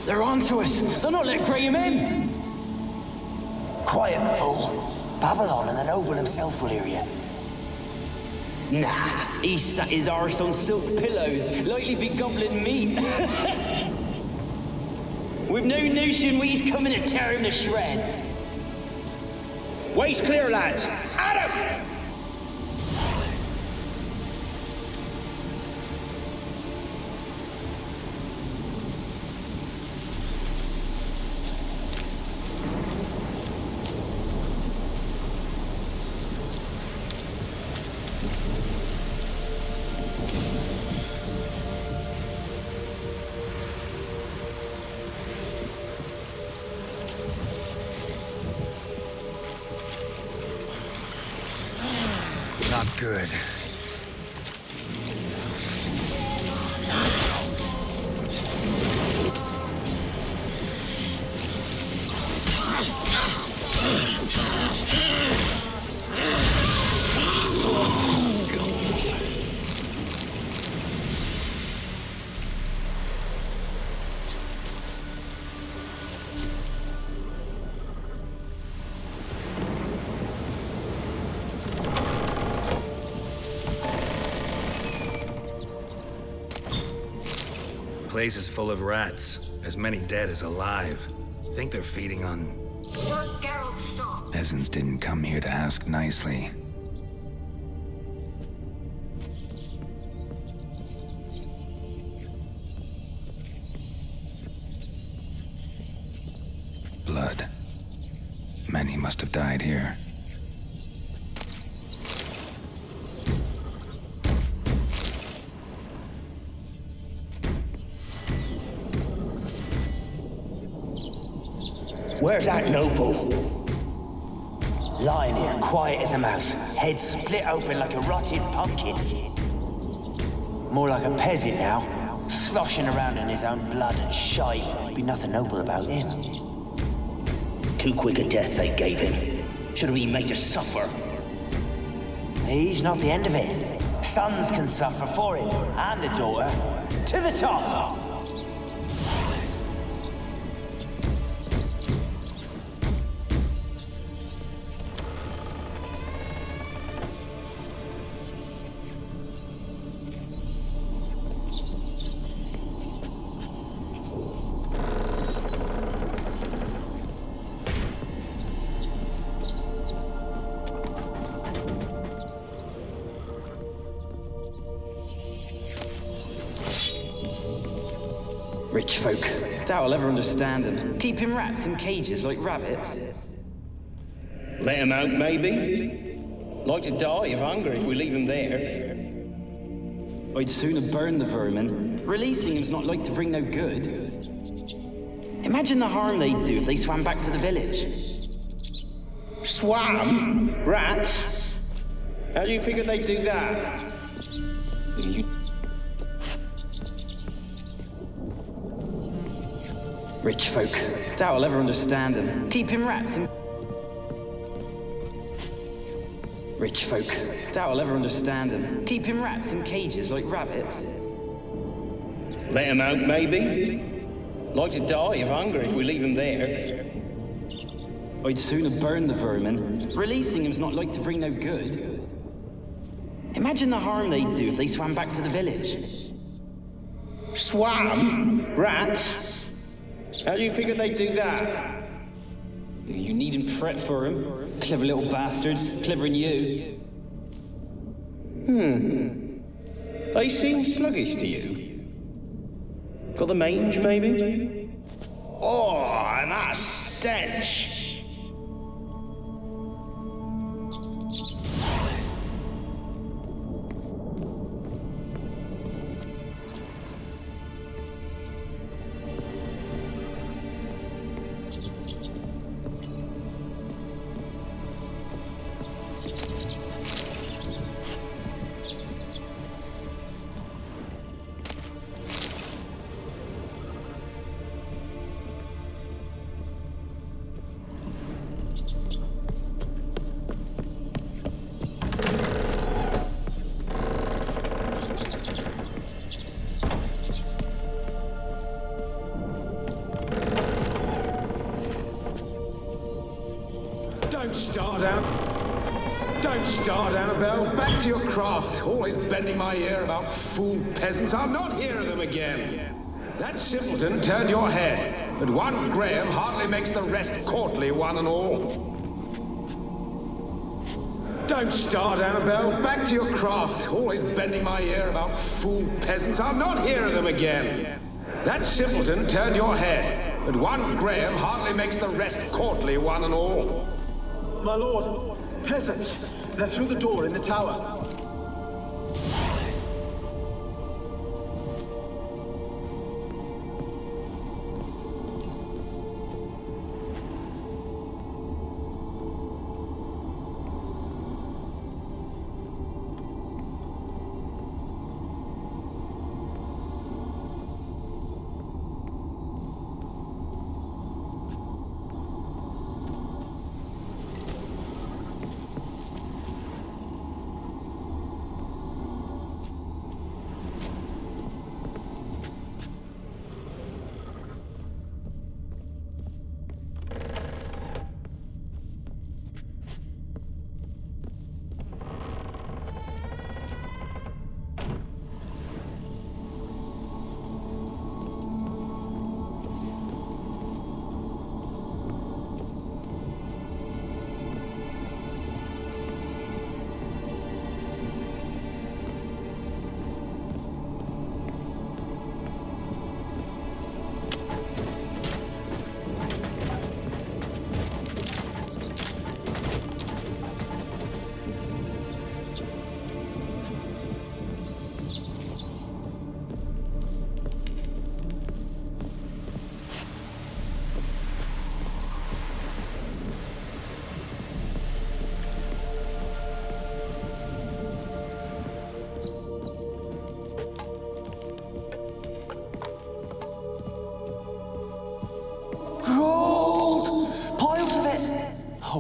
They're onto us! They'll not let Graham in! Quiet, fool. Babylon and the noble himself will hear you. Nah, he sat his arse on silk pillows, likely be gobbling meat. We've no notion we's coming to tear him to shreds. Waist clear, lads! Adam! Not good. The place is full of rats, as many dead as alive. Think they're feeding on... Geralt, stop. Peasants didn't come here to ask nicely. Blood. Many must have died here. Where's that noble? Lying here, quiet as a mouse, head split open like a rotted pumpkin. More like a peasant now, sloshing around in his own blood and shite. Be nothing noble about him. Too quick a death they gave him. Should have been made to suffer. He's not the end of it. Sons can suffer for him, and the daughter. To the top! Rich folk. Doubt I'll ever understand them. Keeping rats in cages like rabbits. Let him out, maybe? Like to die of hunger if we leave him there. I'd sooner burn the vermin. Releasing him's not like to bring no good. Imagine the harm they'd do if they swam back to the village. Swam? Rats? How do you figure they'd do that? Rich folk. Doubt I'll ever understand them. Keeping rats in... Rich folk. Doubt I'll ever understand them. Keeping rats in cages like rabbits. Let him out, maybe? Like to die of hunger if we leave him there. I'd sooner burn the vermin. Releasing him's not like to bring no good. Imagine the harm they'd do if they swam back to the village. Swam? Rats? How do you figure they'd do that? You needn't fret for him. Clever little bastards. Clever than you. They seem sluggish to you. Got the mange, maybe? Oh, and that stench! Don't start, Don't start, Annabelle. Back to your craft. Always bending my ear about fool peasants. I'll not hear of them again. That simpleton turned your head, but one Graham hardly makes the rest courtly, one and all. Don't start, Annabelle. Back to your craft. Always bending my ear about fool peasants. I'll not hear of them again. That simpleton turned your head, but one Graham hardly makes the rest courtly, one and all. My lord, peasants. They're through the door in the tower.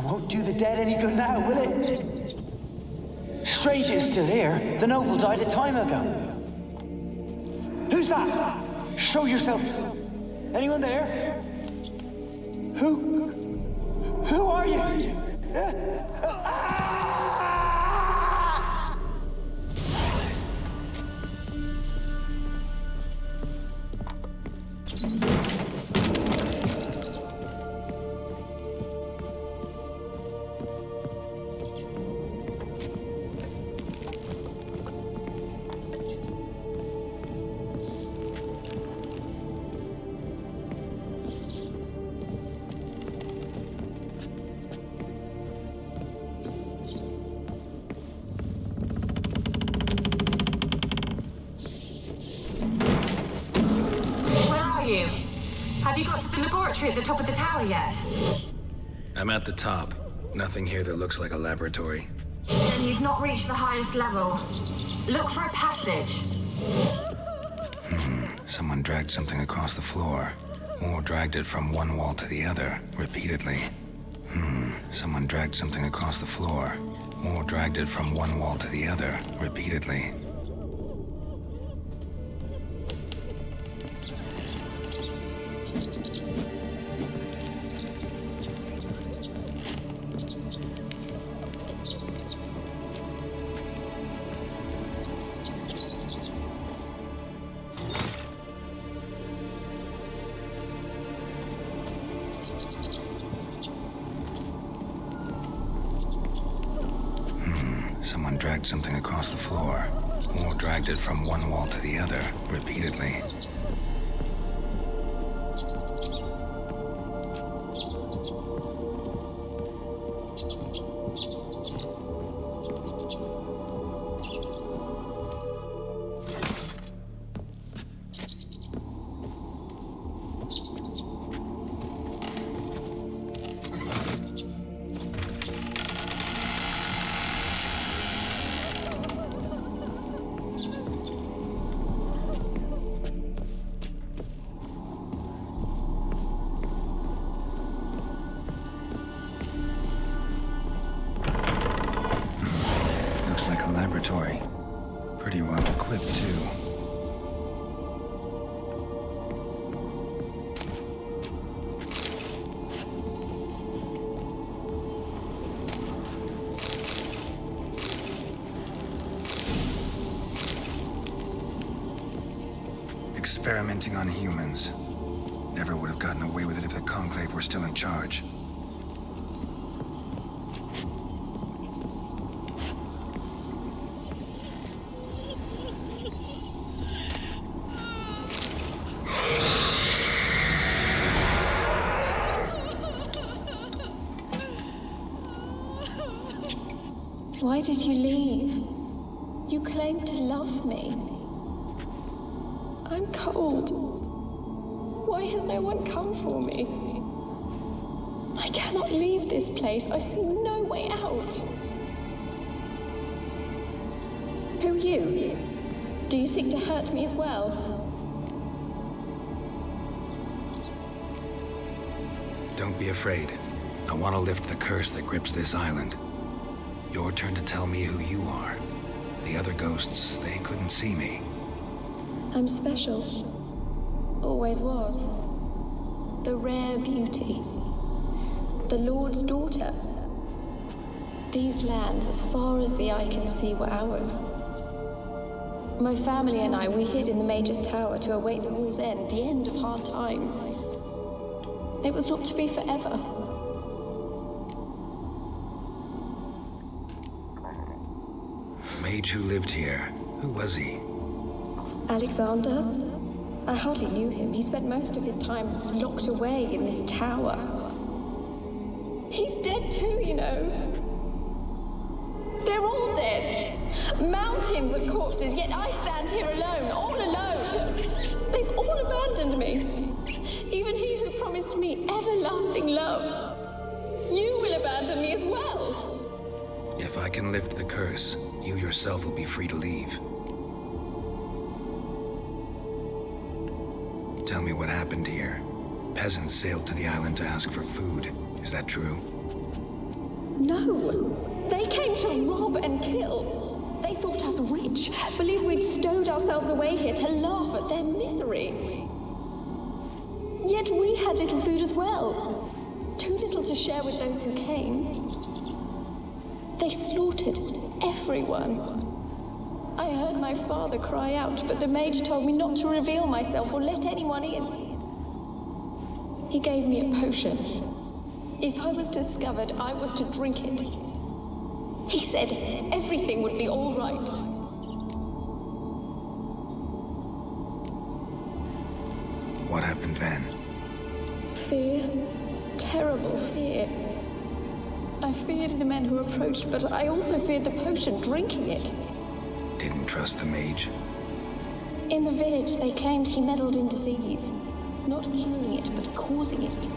Won't do the dead any good now, will it? Strange it's still here. The noble died a time ago. Who's that? Show yourself. Anyone there? Who are you? Have you got to the laboratory at the top of the tower yet? I'm at the top. Nothing here that looks like a laboratory. Then you've not reached the highest level. Look for a passage. Someone dragged something across the floor. Or dragged it from one wall to the other, repeatedly. Someone dragged something across the floor. Or dragged it from one wall to the other, repeatedly. Someone dragged something across the floor, or dragged it from one wall to the other, repeatedly. Laboratory. Pretty well equipped, too. Experimenting on humans. Never would have gotten away with it if the Conclave were still in charge. Why did you leave? You claimed to love me. I'm cold. Why has no one come for me? I cannot leave this place. I see no way out. Who are you? Do you seek to hurt me as well? Don't be afraid. I want to lift the curse that grips this island. Your turn to tell me who you are. The other ghosts, they couldn't see me. I'm special. Always was. The rare beauty. The Lord's daughter. These lands, as far as the eye can see, were ours. My family and I, we hid in the Mage's Tower to await the war's end, the end of hard times. It was not to be forever. Mage who lived here. Who was he? Alexander? I hardly knew him. He spent most of his time locked away in this tower. He's dead too, you know. They're all dead. Mountains of corpses, yet I stand here alone, all alone. They've all abandoned me. Even he who promised me everlasting love. You will abandon me as well. If I can lift the curse, you yourself will be free to leave. Tell me what happened here. Peasants sailed to the island to ask for food. Is that true? No. They came to rob and kill. They thought us rich, believed we'd stowed ourselves away here to laugh at their misery. Yet we had little food as well. Too little to share with those who came. They slaughtered everyone. I heard my father cry out, but the mage told me not to reveal myself or let anyone in. He gave me a potion. If I was discovered, I was to drink it. He said everything would be all right. What happened then? Fear. Terrible fear. I feared the men who approached, but I also feared the potion, drinking it. Didn't trust the mage? In the village, they claimed he meddled in disease. Not curing it, but causing it.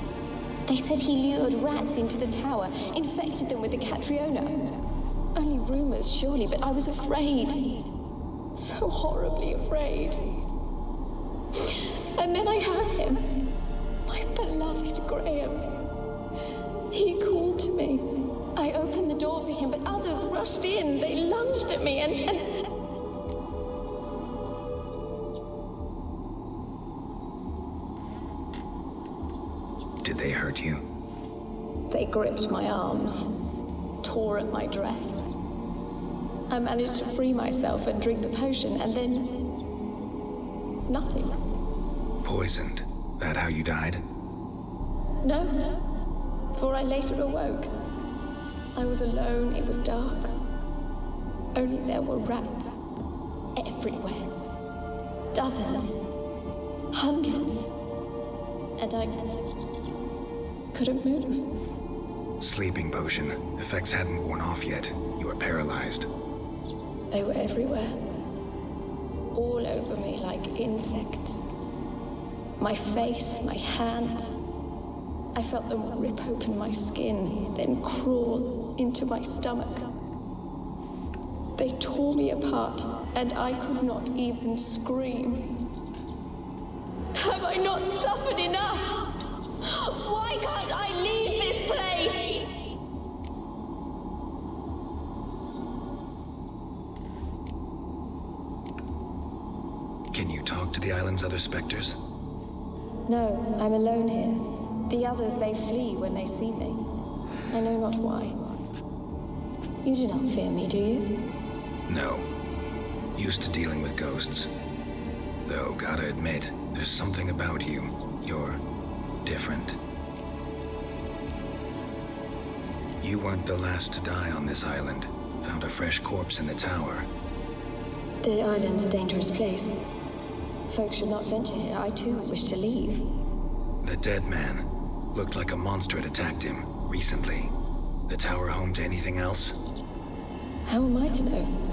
They said he lured rats into the tower, infected them with the Catriona. Only rumors, surely, but I was afraid. So horribly afraid. And then I heard him. My beloved Graham. He called to me. I opened the door for him, but others rushed in. They lunged at me and... Did they hurt you? They gripped my arms, tore at my dress. I managed to free myself and drink the potion, and then... nothing. Poisoned? That how you died? No, for I later awoke. I was alone, it was dark. Only there were rats everywhere. Dozens. Hundreds. And I couldn't move. Sleeping potion. Effects hadn't worn off yet. You were paralyzed. They were everywhere. All over me like insects. My face, my hands. I felt them rip open my skin, then crawl into my stomach. They tore me apart, and I could not even scream. Have I not suffered enough? Why can't I leave this place? Can you talk to the island's other specters? No, I'm alone here. The others, they flee when they see me. I know not why. You do not fear me, do you? No. Used to dealing with ghosts. Though, gotta admit, there's something about you. You're different. You weren't the last to die on this island. Found a fresh corpse in the tower. The island's a dangerous place. Folks should not venture here. I too wish to leave. The dead man. Looked like a monster had attacked him, recently. The tower home to anything else? How am I to know?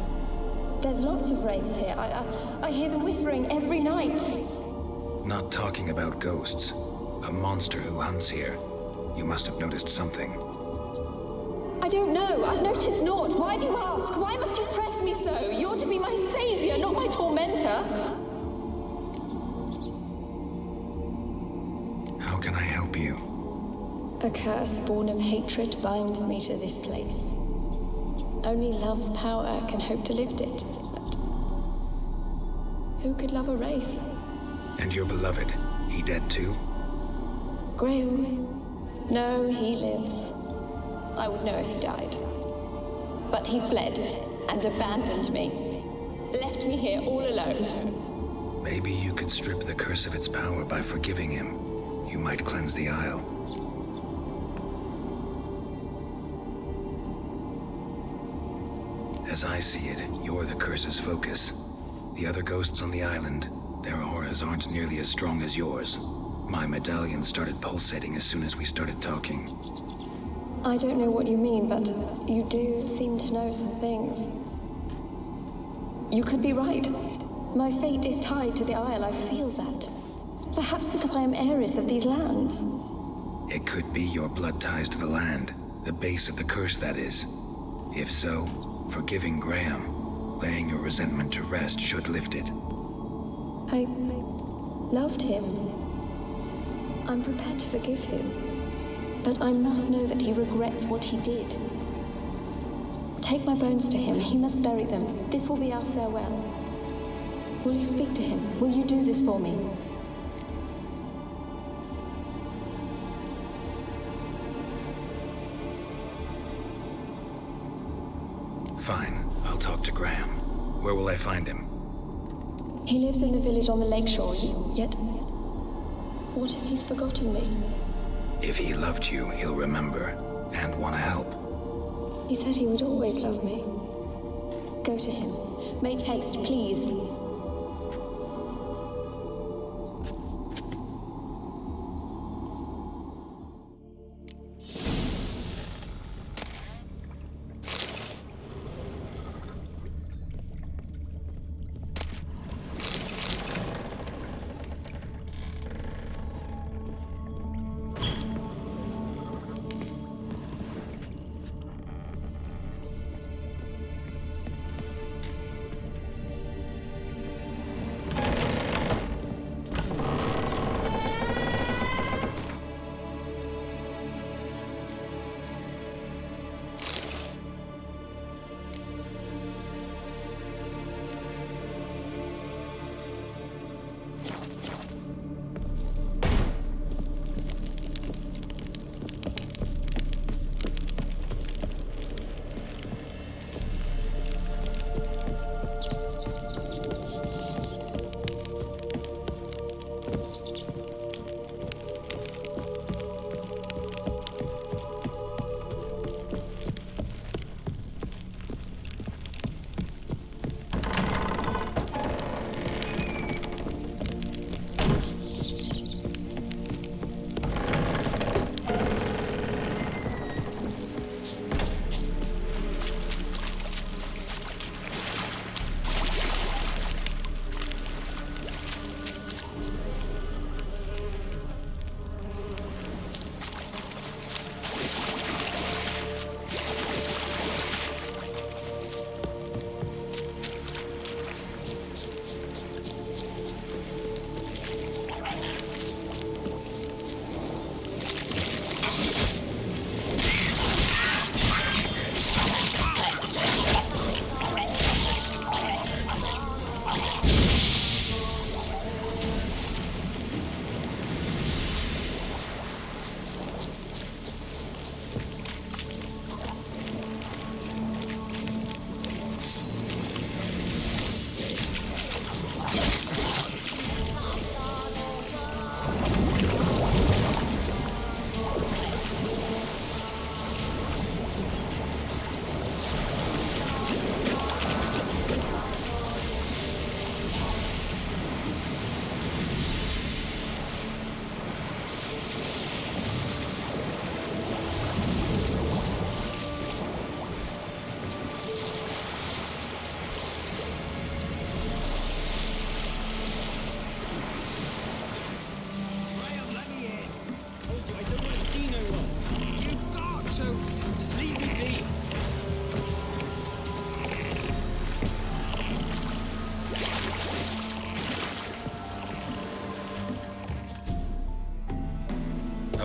There's lots of wraiths here. I hear them whispering every night. Not talking about ghosts. A monster who hunts here. You must have noticed something. I don't know. I've noticed naught. Why do you ask? Why must you press me so? You're to be my savior, not my tormentor. How can I help you? A curse born of hatred binds me to this place. Only love's power can hope to lift it. But who could love a wraith? And your beloved, he dead too? Graham? No, he lives. I would know if he died. But he fled and abandoned me. Left me here all alone. Maybe you could strip the curse of its power by forgiving him. You might cleanse the Isle. As I see it, you're the curse's focus. The other ghosts on the island, their auras aren't nearly as strong as yours. My medallion started pulsating as soon as we started talking. I don't know what you mean, but you do seem to know some things. You could be right. My fate is tied to the Isle, I feel that. Perhaps because I am heiress of these lands. It could be your blood ties to the land, the base of the curse, that is. If so, forgiving Graham, laying your resentment to rest should lift it. I loved him. I'm prepared to forgive him. But I must know that he regrets what he did. Take my bones to him. He must bury them. This will be our farewell. Will you speak to him? Will you do this for me? Fine. I'll talk to Graham. Where will I find him? He lives in the village on the lakeshore, yet... What if he's forgotten me? If he loved you, he'll remember, and want to help. He said he would always love me. Go to him. Make haste, please.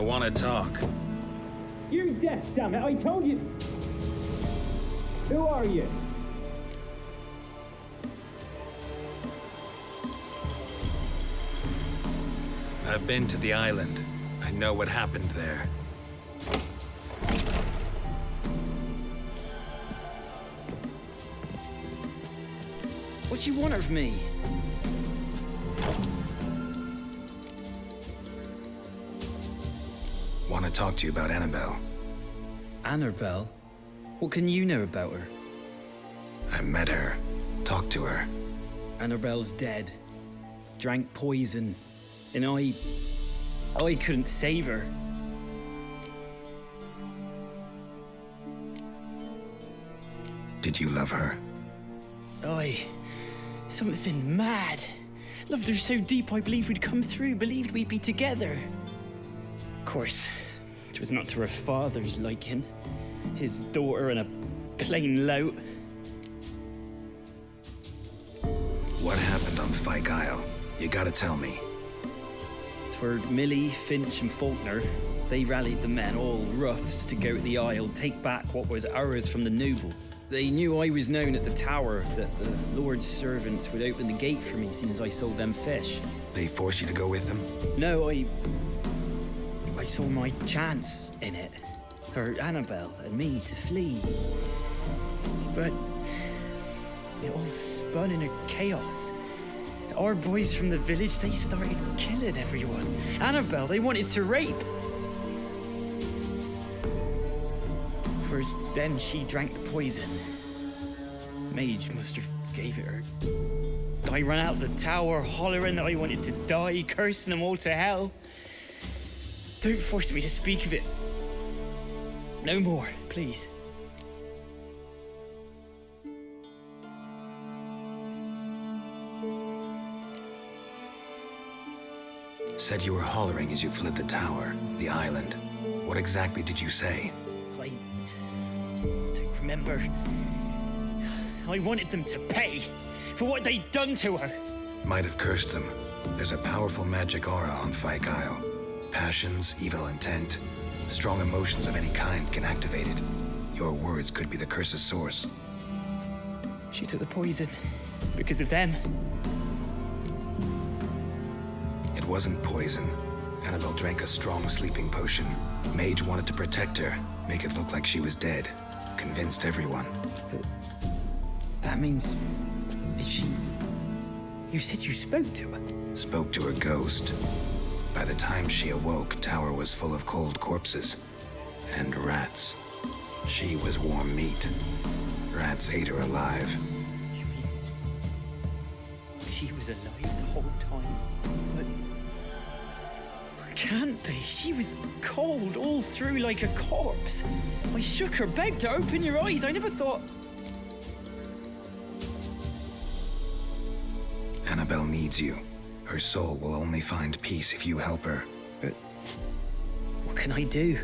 want to talk. You're deaf, damn it! I told you. Who are you? I've been to the island. I know what happened there. What do you want of me? Want to talk to you about Annabelle. Annabelle? What can you know about her? I met her. Talked to her. Annabelle's dead. Drank poison. And I couldn't save her. Did you love her? Something mad. Loved her so deep I believed we'd come through, believed we'd be together. Of course, it was not to her father's liking. His daughter and a plain lout. What happened on Fyke Isle? You gotta tell me. Tward Millie, Finch and Faulkner, they rallied the men, all roughs, to go to the Isle, take back what was ours from the noble. They knew I was known at the tower, that the Lord's servants would open the gate for me as soon as I sold them fish. They forced you to go with them? No, I saw my chance in it. For Annabelle and me to flee. But it all spun in a chaos. Our boys from the village, they started killing everyone. Annabelle, they wanted to rape. First, then she drank the poison. Mage must have gave it her. I ran out the tower hollering that I wanted to die, cursing them all to hell. Don't force me to speak of it. No more, please. Said you were hollering as you fled the tower, the island. What exactly did you say? I don't remember. I wanted them to pay for what they'd done to her. Might have cursed them. There's a powerful magic aura on Fyke Isle. Passions, evil intent, strong emotions of any kind can activate it. Your words could be the curse's source. She took the poison because of them. It wasn't poison. Annabelle drank a strong sleeping potion. Mage wanted to protect her, make it look like she was dead. Convinced everyone. But that means... is she... You said you spoke to her? Spoke to her ghost. By the time she awoke, Tower was full of cold corpses. And rats. She was warm meat. Rats ate her alive. You mean... she was alive the whole time? But... can't be. She was cold all through like a corpse. I shook her, begged her, open your eyes. I never thought... Annabelle needs you. Her soul will only find peace if you help her. But... what can I do?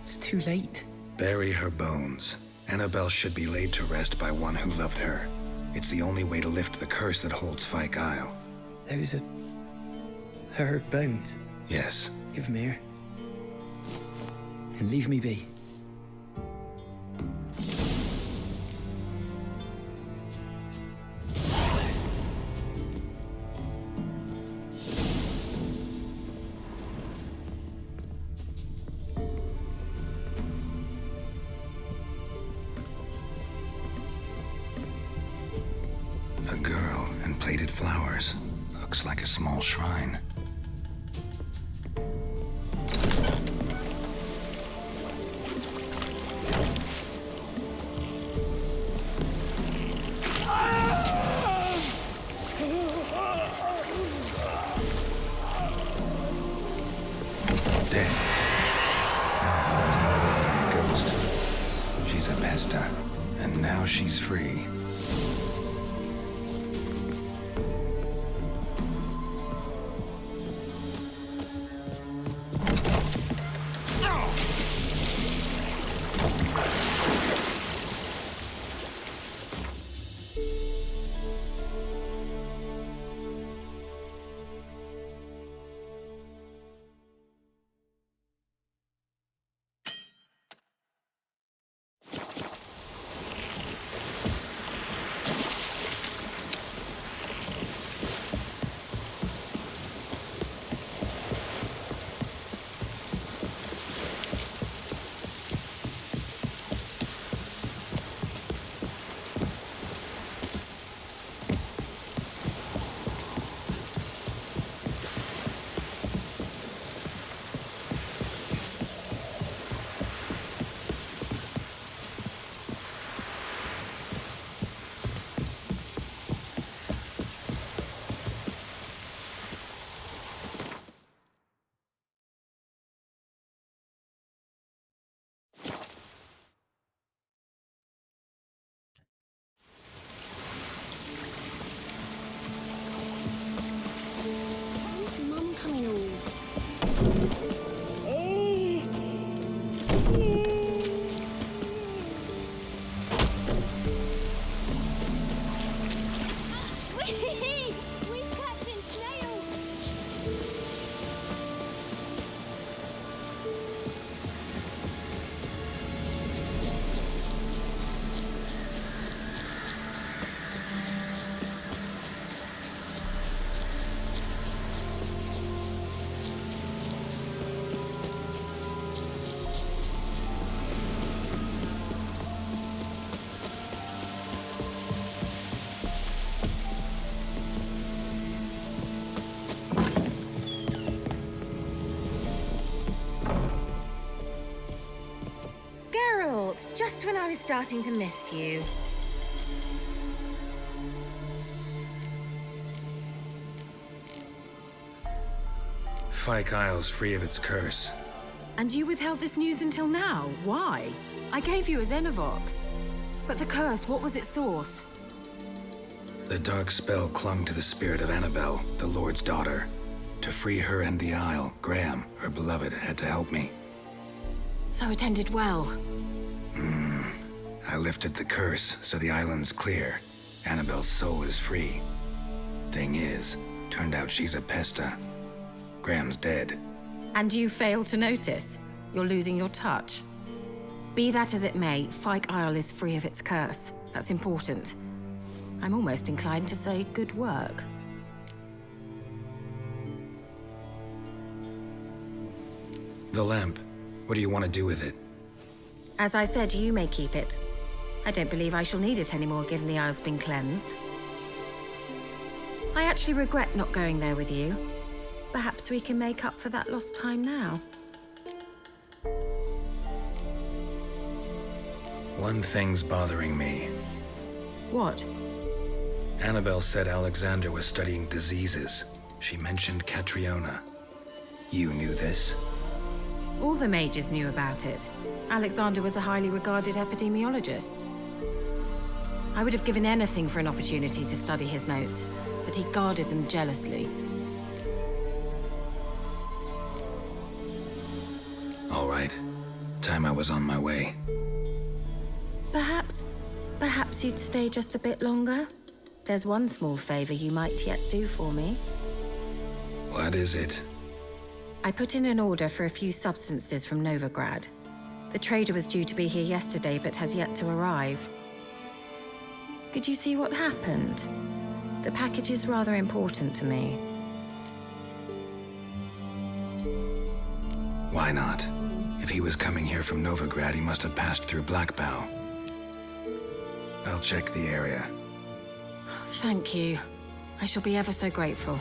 It's too late. Bury her bones. Annabelle should be laid to rest by one who loved her. It's the only way to lift the curse that holds Fyke Isle. Those are... her bones? Yes. Give them here. And leave me be. A girl and plated flowers. Looks like a small shrine. Dead. Annabelle was no ordinary ghost. She's a Vesta, and now she's free. just when I was starting to miss you. Fyke Isle's free of its curse. And you withheld this news until now? Why? I gave you a Xenovox. But the curse, what was its source? The dark spell clung to the spirit of Annabelle, the Lord's daughter. To free her and the Isle, Graham, her beloved, had to help me. So it ended well. I lifted the curse, so the island's clear. Annabelle's soul is free. Thing is, turned out she's a Pesta. Graham's dead. And you failed to notice? You're losing your touch. Be that as it may, Fyke Isle is free of its curse. That's important. I'm almost inclined to say good work. The lamp. What do you want to do with it? As I said, you may keep it. I don't believe I shall need it anymore, given the Isle's been cleansed. I actually regret not going there with you. Perhaps we can make up for that lost time now. One thing's bothering me. What? Annabelle said Alexander was studying diseases. She mentioned Catriona. You knew this? All the mages knew about it. Alexander was a highly regarded epidemiologist. I would have given anything for an opportunity to study his notes, but he guarded them jealously. All right. Time I was on my way. Perhaps you'd stay just a bit longer? There's one small favor you might yet do for me. What is it? I put in an order for a few substances from Novigrad. The trader was due to be here yesterday, but has yet to arrive. Could you see what happened? The package is rather important to me. Why not? If he was coming here from Novigrad, he must have passed through Blackbough. I'll check the area. Thank you. I shall be ever so grateful.